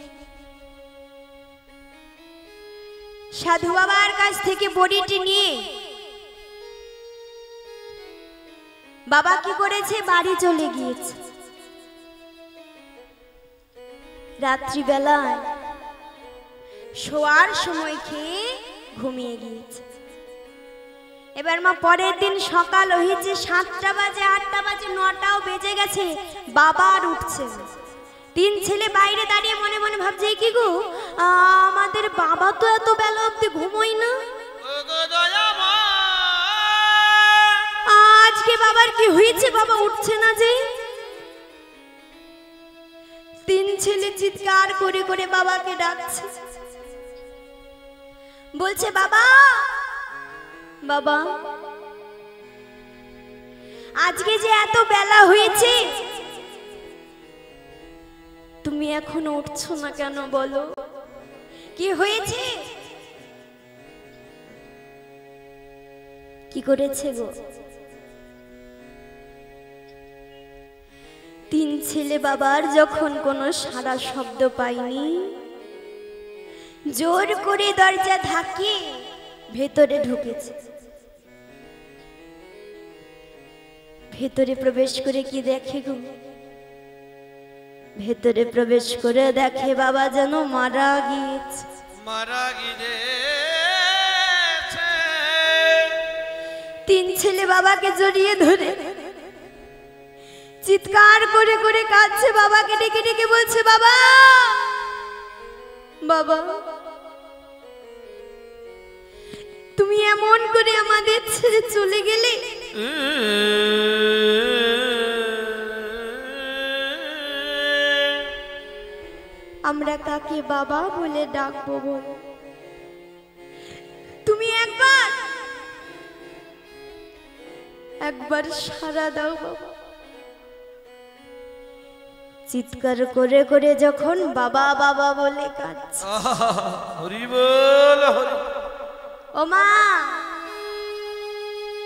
সাধু বাবার কাছ থেকে বড়িটি নিয়ে বাবা কি করেছে, বাড়ি চলে গিয়েছে। রাত্রিবেলায় শোয়ার সময় খেয়ে ঘুমিয়ে গিয়েছে। এবার মা পরের দিন সকাল হয়েছে, 7টা বাজে, 8টা বাজে, 9টাও বেজে গেছে, বাবা আর উঠছে। 3 ছেলে বাইরে দাঁড়িয়ে মনে মনে ভাবছে, কি গো আমাদের বাবা তো এত বেলা অব্দি ঘুমোয় না, আজকে বাবার কি হয়েছে, বাবা উঠছে না যে? 3 ছেলে চিৎকার করে করে বাবাকে ডাকছে, বলছে বাবা বাবা, আজকে যে এত বেলা হয়েছে তুমি এখনো উঠছো না কেন বলো, কি হয়েছে? কি করেছে গো? তিন ছেলে বাবার যখন কোনো সারা শব্দ পায়নি, জোর করে দরজা ধাকিয়ে ভেতরে ঢুকেছে। ভেতরে প্রবেশ করে কি দেখে গো? ভেতরে প্রবেশ করে দেখে বাবা যেন মারা গিয়েছে। মারা গিয়েছে। তিন ছেলে বাবাকে জড়িয়ে ধরে চিৎকার করে করে কাঁদছে, বাবাকে ডেকে ডেকে বলছে বাবা বাবা, তুমি এমন করে আমাদের ছেড়ে চলে গেলে, আমরা কাকে বাবা বলে ডাকবো বল? তুমি একবার সাড়া দাও বাবা। চিৎকার করে করে যখন বাবা বাবা বলে কাঁদছে, হরি বল হরি। ও মা,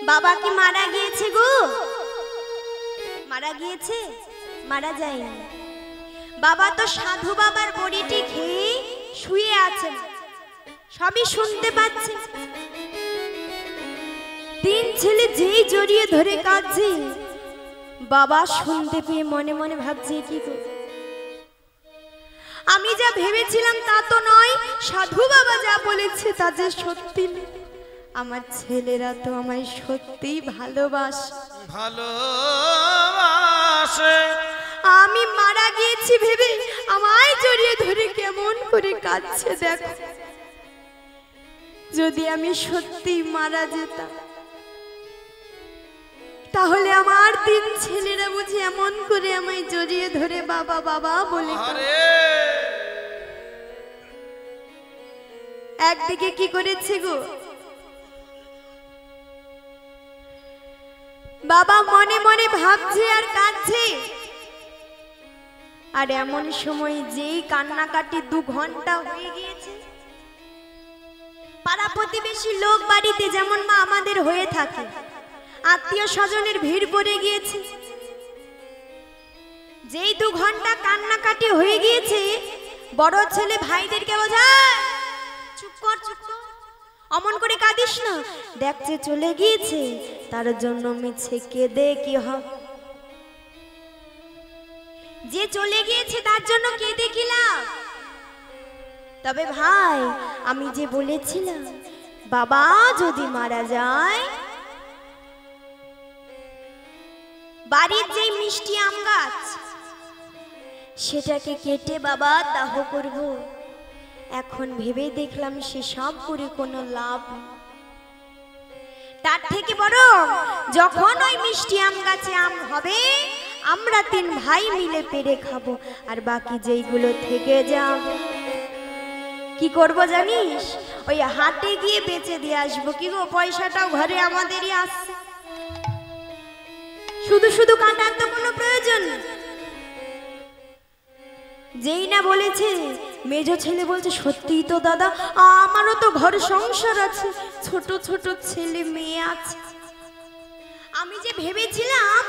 বাবা কি মারা গিয়েছে গো? মারা গিয়েছে? মারা যায়নি। বাবা তো সাধু বাবার বড়িটি খেয়ে শুয়ে আছেন, সবই শুনতে পাচ্ছে। তিন ছেলে যেই জড়িয়ে ধরে কাঁদছে, বাবা শুনতে পেয়ে মনে মনে ভাবছে কি গো, আমি যা ভেবেছিলাম তা তো নয়, সাধু বাবা যা বলেছে তা যে সত্যি। আমার ছেলেরা তো আমায় সত্যিই ভালোবাসে। আমি মারা গিয়েছি ভেবে আমায় জড়িয়ে ধরে কেমন করে কাঁদছে দেখো। যদি আমি সত্যি মারা যেতাম, তাহলে আমার তিন ছেলেরা বুঝি এমন করে আমায় জড়িয়ে ধরে বাবা বাবা বলে। একদিকে কি করেছে গো, বাবা মনে মনে ভাবছে আর কাঁদছে। আর এমন সময় যেই কান্নাকাটি 2 ঘন্টা হয়ে গিয়েছে, পাড়া প্রতিবেশী লোক বাড়িতে যেমন মা আমাদের হয়ে থাকে, আত্মীয় স্বজনের ভিড় পড়ে গিয়েছে। যেই 2 ঘন্টা কান্নাকাটি হয়ে গিয়েছে, বড় ছেলে ভাইদেরকে বোঝায়, চুপ কর চুপ কর, অমন করে কাঁদিস না, দেখছে চলে গিয়েছে, তার জন্য মিছে কেঁদে কি হবে? যে চলে গিয়েছে তার জন্য কেঁদে কি লাভ? তবে ভাই, আমি যে বলেছিলাম বাবা যদি মারা যায়, বাড়ির যে মিষ্টি আম গাছ সেটাকে কেটে বাবা দাহ করব। এখন ভেবে দেখলাম সে সব করে কোনো লাভ, তার থেকে বরং যখন ওই মিষ্টি আম গাছে আম হবে, আমরা 3 ভাই মিলে পেড়ে খাবো, আর বাকি যেইগুলো থেকে যাবে কি করব জানিস? ওই হাটে গিয়ে বেচে দিয়ে আসবো। কি গো, পয়সাটাও ঘরে আমাদেরই আসছে, শুধু শুধু কাটার তো কোনো প্রয়োজন। যেই না বলেছে, মেজো ছেলে বলছে সত্যিই তো দাদা, আমারও তো ঘর সংসার আছে, ছোট ছোট ছেলে মেয়ে আছে। আমি যে ভেবেছিলাম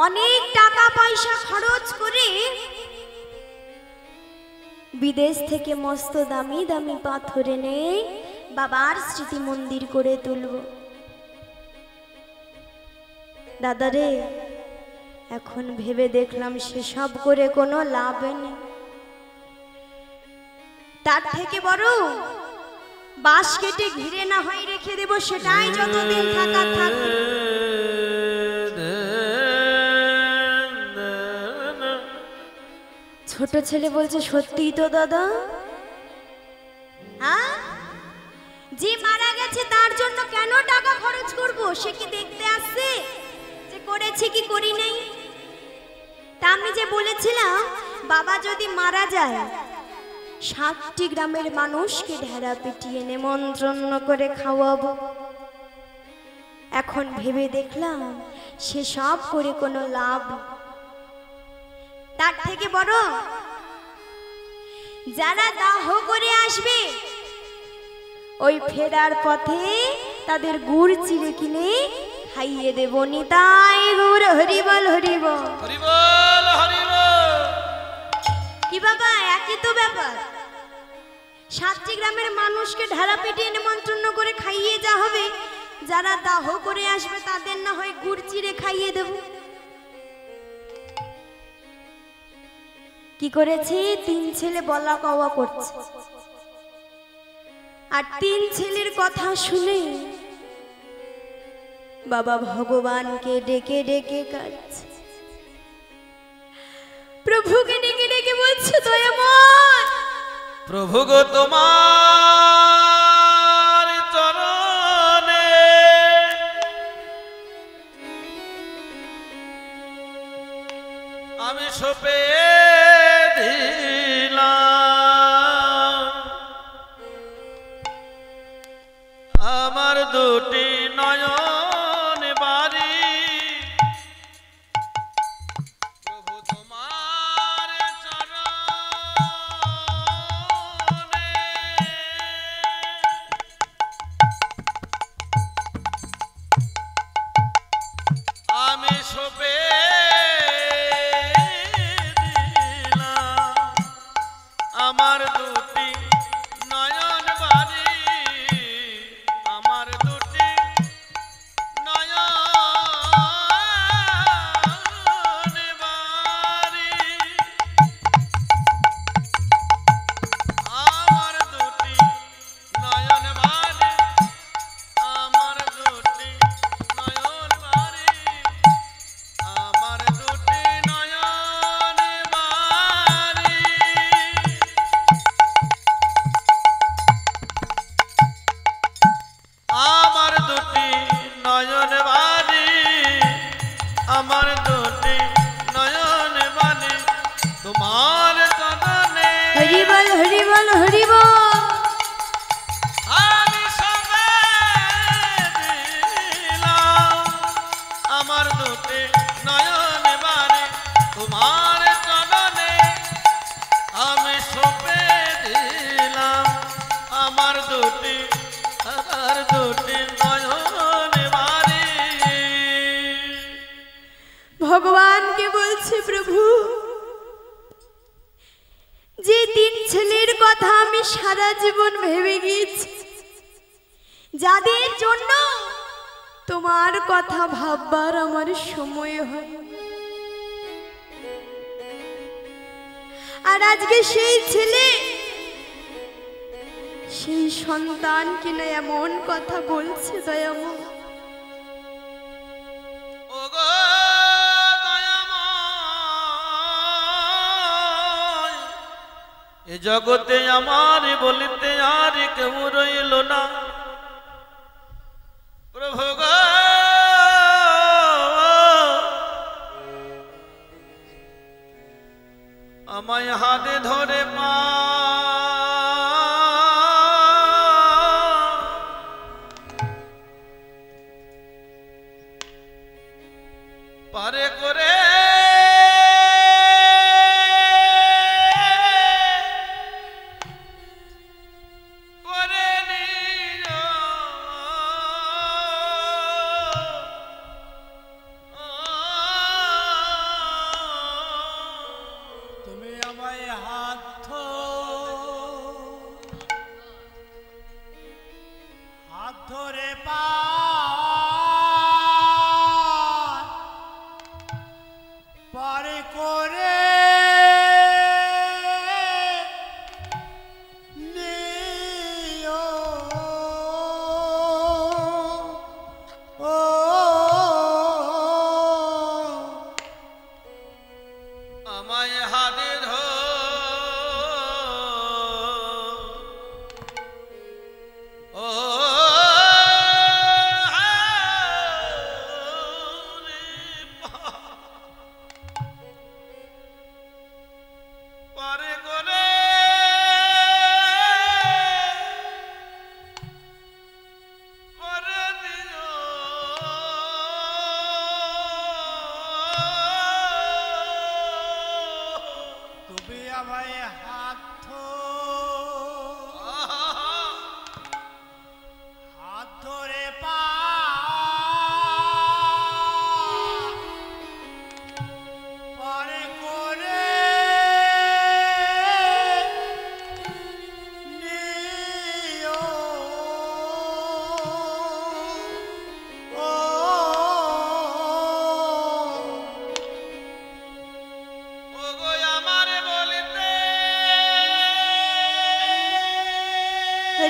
অনেক টাকা পয়সা খরচ করে বিদেশ থেকে মস্ত দামি দামি পাথর এনে বাবার স্মৃতি মন্দির করে তুলব। দাদারে, এখন ভেবে দেখলাম সেসব করে কোনো লাভ নেই, তার থেকে বড় বাঁশ কেটে ঘিরে না হয় রেখে দেব, সেটাই যতদিন থাকা থাকবে। ছোট ছেলে বলছে সত্যিই তো দাদা, হ্যাঁ, যে মারা গেছে তার জন্য কেন টাকা খরচ করব? সে কি দেখতে আসছে যে করেছি কি করি নাই? তা আমি যে বলেছিলাম বাবা যদি মারা যায় 7টি গ্রামের মানুষকে ঢেরা পিটিয়ে নেমন্ত্রণ করে খাওয়াবো। এখন ভেবে দেখলাম সে সব করে কোনো লাভ, তার থেকে বড় যারা দাহ করে আসবে ওই ফেরার পথে তাদের গুড় চিড়ে কিনে খাইয়ে দেব। নিতাই গৌর হরিবল হরিবল হরিবল হরিবল। কি বাবা একই তো ব্যাপার, 7টি গ্রামের মানুষকে ঢালা পিটিয়ে নিমন্ত্রণ করে খাইয়ে যা হবে, যারা দাহ করে আসবে তাদের না হয় গুড় চিড়ে খাইয়ে দেব। কি করেছে 3 ছেলে বলা কওয়া করছে, আর 3 ছেলের কথা শুনে বাবা ভগবানকে ডেকে ডেকে কাঁদছে, প্রভুকে ডেকে ডেকে বলছে দয়াময় প্রভু গো তোমার চরণে আমি সপে দিলাম আমার দুটি নয়ন বাড়ি। প্রভু তোমার চরণে আমি সপে দিলাম আমার দুটি নয়ন বাড়ি, আমার দুটি নয়ন বাড়ি, আমার দুটি নয়ন বাড়ি, আমার দুটি নয়ন বাড়ি, আমার দুটি নয়ন বাড়ি। আমার দুটি নয়ন বাড়ি, আমার দুটি নয়ন বাড়ি তোমার চরণে হরিবল হরিবল হরিবল। আমি সবে দিলাম আমার দুটি নয়ন বাড়ি তোমার চরণে আমি সবে দিলাম আমার দুটি নয়ন বাড়ি। ভগবানকে বলছে প্রভু যে 3 ছেলের কথা আমি সারা জীবন ভেবে গিয়েছি, যাদের জন্য তোমার কথা ভাববার আমার সময় হয়, আর আজকে সেই ছেলে সেই সন্তান কিনা এমন কথা বলছে দয়াময়। ওগো দয়াময়, এ জগতে আমার বলিতে আর কেউ রইল না। প্রভু গো আমায় হাতে ধরে মা পারে করে করে নিয়ে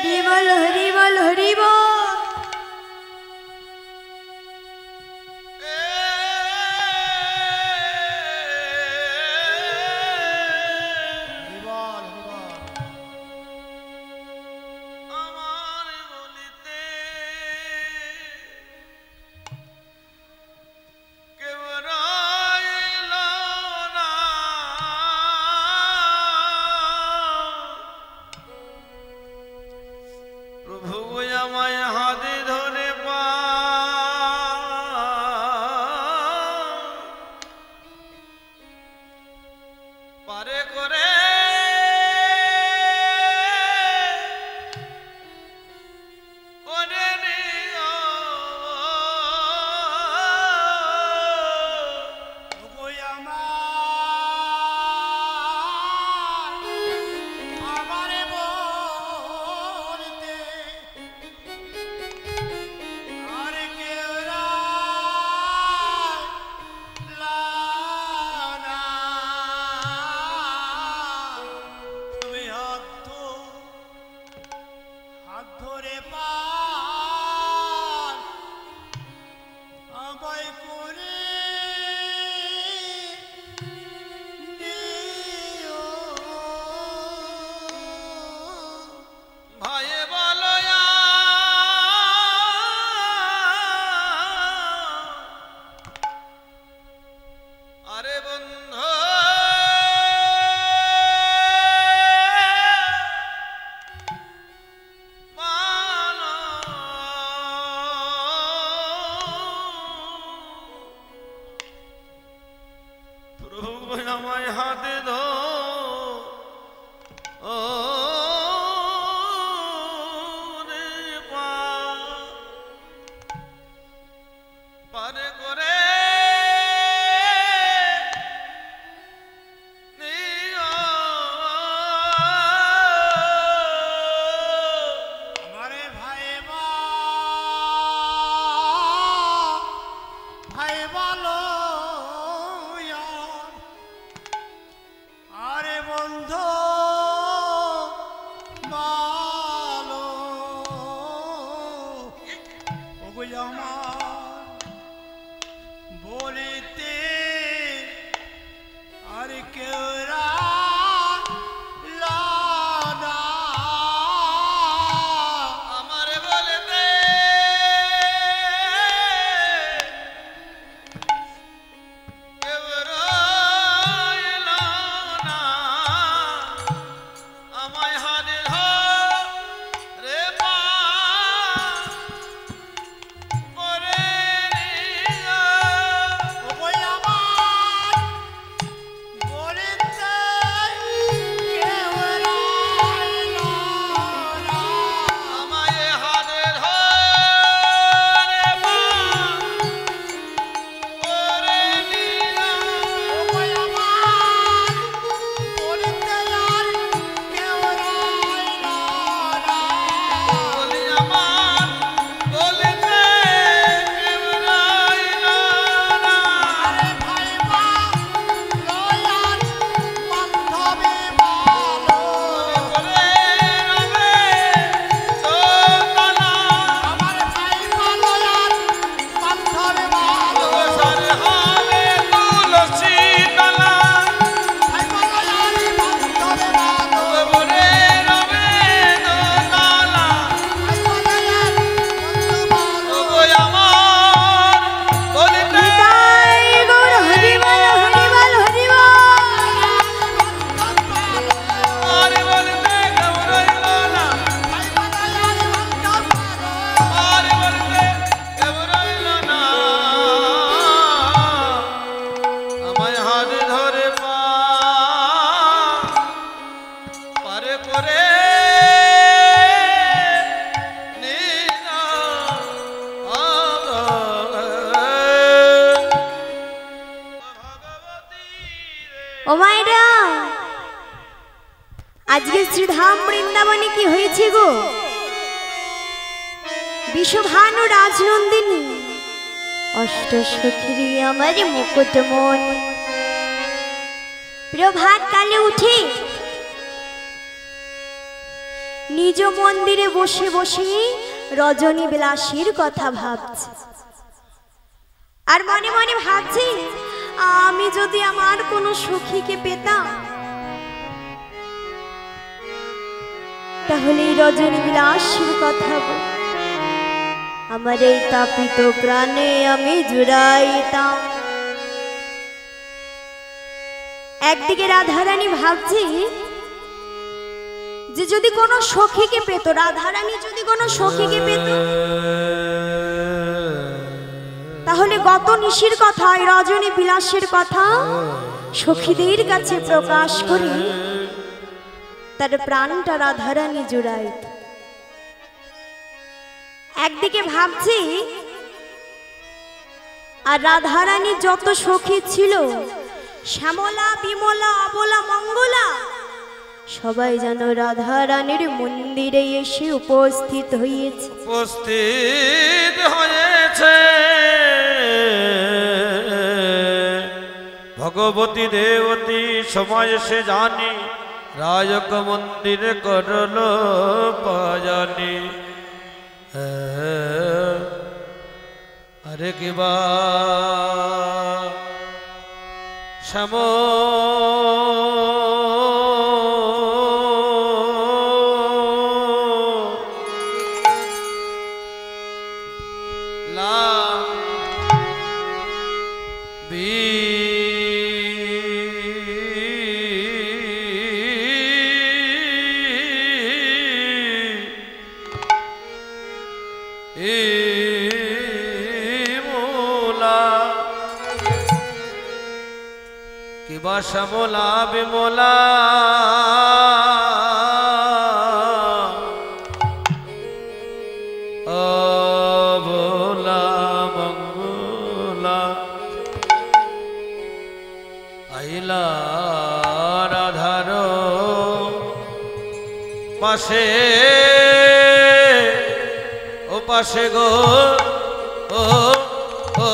হরি বল হরি বল হরি বল। আজকে শ্রীধাম বৃন্দাবনে কি হয়েছে গো? বিশ্বভানু রাজনন্দিনী অষ্টসখী আমার মুকুটমণি প্রভাত কালে উঠে নিজ মন্দিরে বসে বসে রজনী বিলাসীর কথা ভাবছে আর মনে মনে ভাবছে আমি যদি আমার কোনো সখীকে পেতাম তাহলে রজনী বিলাসীর কথা বল আমার এই তাপিত প্রাণে আমি জুড়াইতাম। একদিকে রাধারানী ভাবছি যে যদি কোনো সখীকে পেত, রাধারানী যদি কোনো সখীকে পেত তাহলে গত নিশির কথা রজনী বিলাসের কথা সখীদের কাছে প্রকাশ করে তার প্রাণটা রাধারানী জুড়াইত। একদিকে ভাবছি আর রাধারানী যত সখী ছিল শ্যামলা বিমলা অবলা মঙ্গলা সবাই যেন রাধারানীর মন্দিরে এসে উপস্থিত হয়েছে ভগবতী দেবতী সময় সে জানি রায়ক মন্দিরে করল পাজানি। আরে কিবা শ্যাম শ্যামলা বিমলা অবলা মঙ্গলা আইলা রাধার পাশে ও পাশে গো ও ও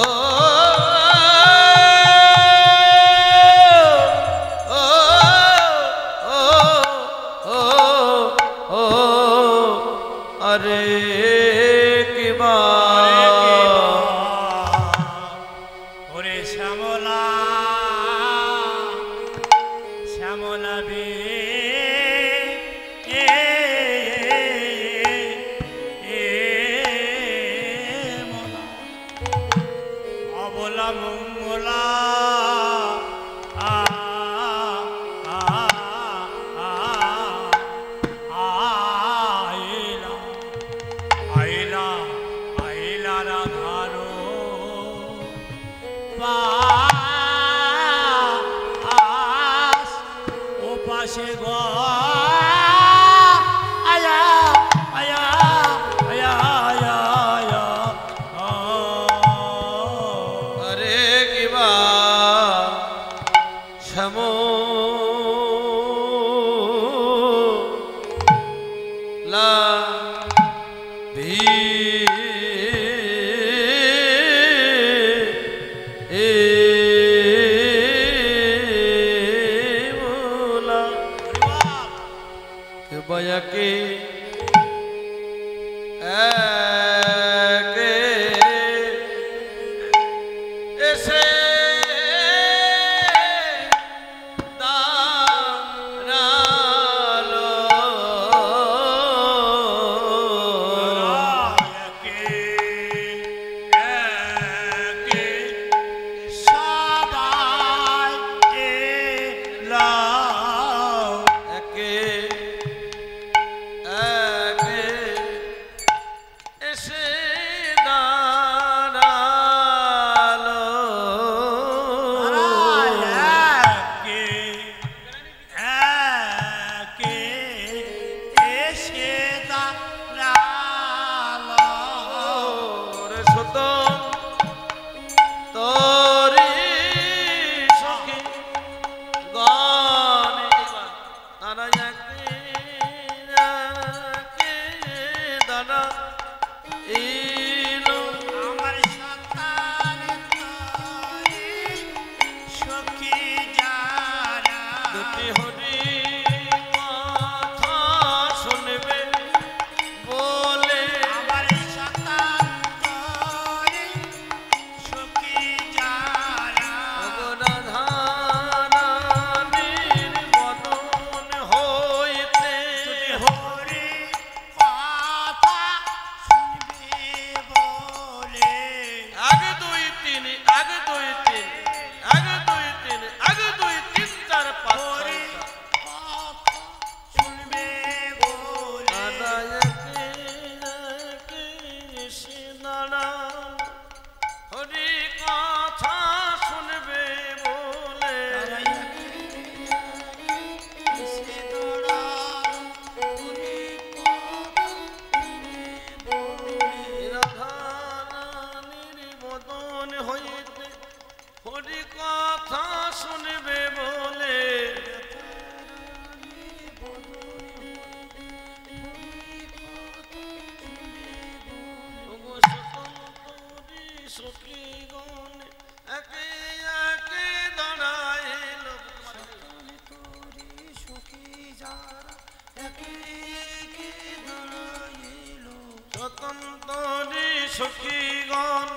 স্বতন্ত্রী সখীগণ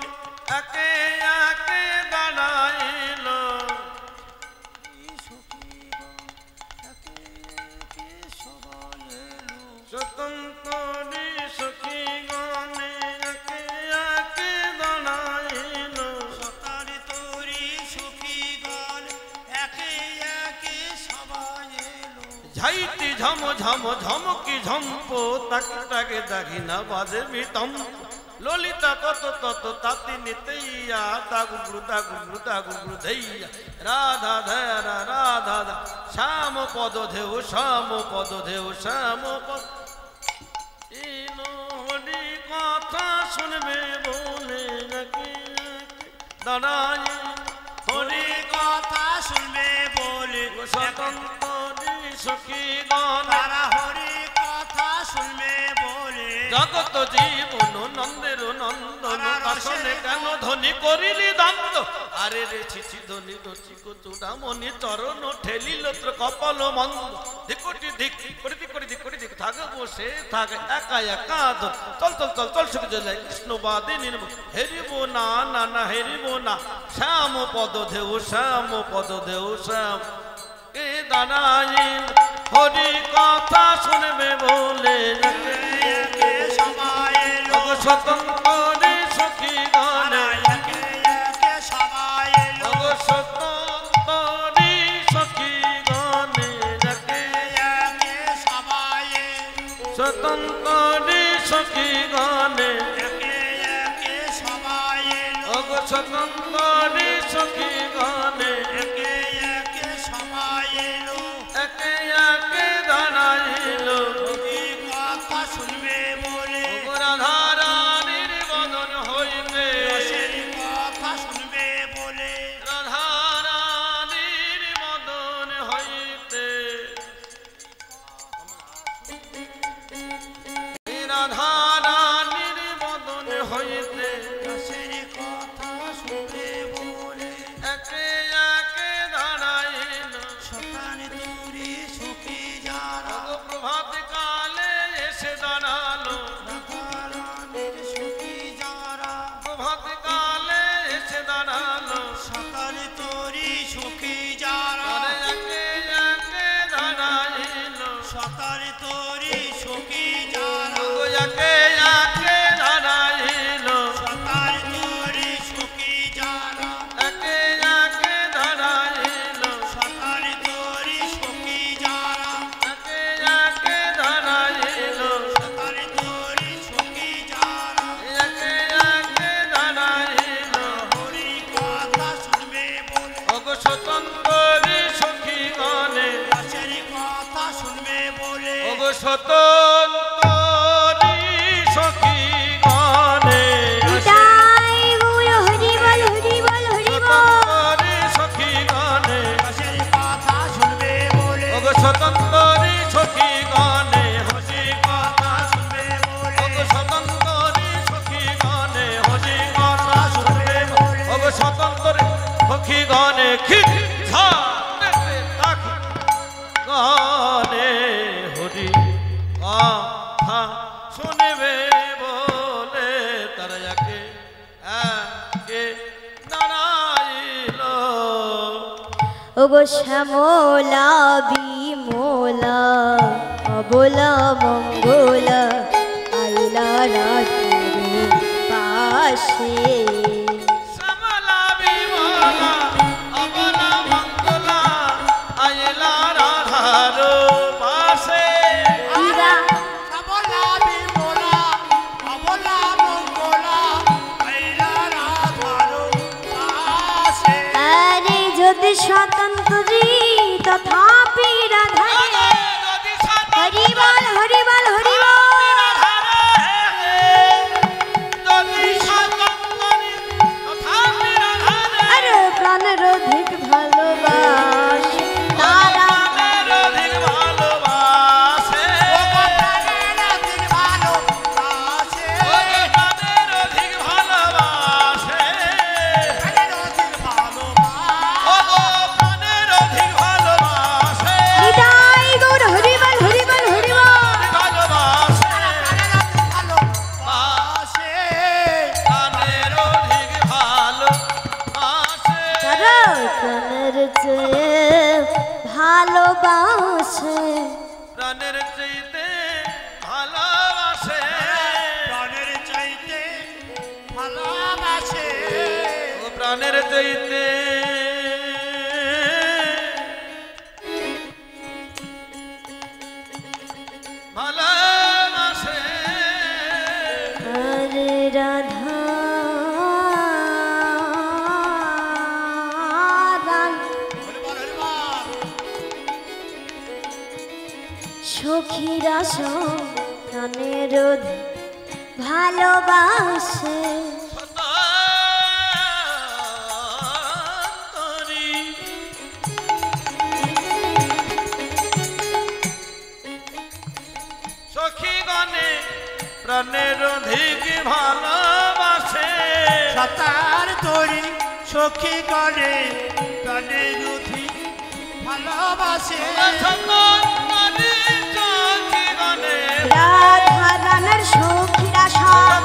একে একে দাঁড়াইল স্বতন্ত্রী সখীগণ একে একে দাঁড়াইল সতারি তোরি সখীগণ একে একে সবাই এলো ঝাইতি ঝম ঝম ঝমকি ঝম্প তাকে তাকে দেখি না বাজে মিতম ললিতা তত তত তাতি নিতেইয়া তাগুগ্রু তাগুগ্রু তাগুগ্রু ধৈয়া রাধা ধরা রাধা ধা শ্যাম পদ ধেউ শ্যাম পদ ধেউ শ্যাম পদ ইনো হরি কথা শুনবে বলে নাকি দাঁড়াই হরি কথা শুনবে বলে স্বতন্ত্রী সখীগণ তারা হরি কথা শুনবে বলে জগত জীবন নন্দের নন্দন আসনে কেন ধ্বনি করিলি দন্ত আরে রে ছিছি ধ্বনি রচিক চূড়ামণি চরণ ঠেলিল তোর কপাল মন্দ ধিকটি ধিক করে দিক করে দিক করে দিক থাকবো বসে থাক একা একা চল চল চল চল শুকে যায় কৃষ্ণ বাদে নির্ম হেরিব না না না হেরিব না শ্যাম পদ ধেউ শ্যাম পদ ধেউ শ্যাম এ দাঁড়াইল হরি কথা শুনবে বলে একে সবাই এলো স্বতন্ত্রী সখীগণ একে একে সবাই এলো স্বতন্ত্রী সখীগণ একে একে সবাই এলো স্বতন্ত্রী সখীগণ একে একে সবাই এলো স্বতন্ত্রী সখীগণ একে একে সবাই এলো একে একে দাঁড়াইল হরি কথা শুনবে বলে রাধারানীর বদন হইতে রসের কথা শুনবে বলে রাধারানীর বদন হইতে রাধারানীর বদন হইতে রসের কথা শুনবে বলে একে একে দাঁড়াইল সতানি তোরি সখী যারা প্রভাত কালে এসে দাঁড়ালো রাধারানীর সখী যারা প্রভাত কালে এসে দাঁড়ালো সতানি তোরি সখী যারা আরে একে একে দাঁড়াইল সতানি তোরি সখী যারা একে একে দাঁড়াইল সতানি তোরি সখী যারা একে একে দাঁড়াইল সতানি তোরি সখী যারা একে একে দাঁড়াইল সতানি তোরি সখী যারা একে একে দাঁড়াইল হরি কথা শুনবে বলে ওগো স্বতন্ত্রী সখীগণে রসের কথা শুনবে বলে ওগো স্বতন্ত্রী সখীগণে নিতাই গৌর হরি বল হরি বল হরি বল স্বতন্ত্রী সখীগণে রসের কথা শুনবে বলে ওগো স্বতন্ত্রী সখীগণে হসি কথা শুনবে বলে ওগো স্বতন্ত্রী সখীগণে হসি কথা শুনবে ওগো স্বতন্ত্রী সখীগণে খিট ঝাড়ে তাকি গানে হরি কথা শুনবে বলে তারা একে একে দাঁড়াইল ওগো শ্যামলা বিমলা অবলা মঙ্গলা আইলা রাতের পাশে শ্যামলা বিমলা অবলা মঙ্গলা আইলা রাধার পাশে ইরা অবলা বিমলা অবলা মঙ্গলা আইলা রাধার পাশে আরে যদি স্বতন্ত্রী তথাপি রাধা যদি হরি বল হরি বল হরি বল যদি স্বতন্ত্রী চাইতে ভালোবাসে, প্রাণের চাইতে ভালোবাসে, ও প্রাণের চাইতে ভালোবাসে। আরে রাধা সখীরা সব প্রাণের ভালোবাসে, শতান্তরী সখীগণে প্রাণের অধিক ভালোবাসে, সতার তরি সখী করে প্রাণের অধিক ভালোবাসে, শতান্তরী সখীগণে রাধা রানার সখীরা সব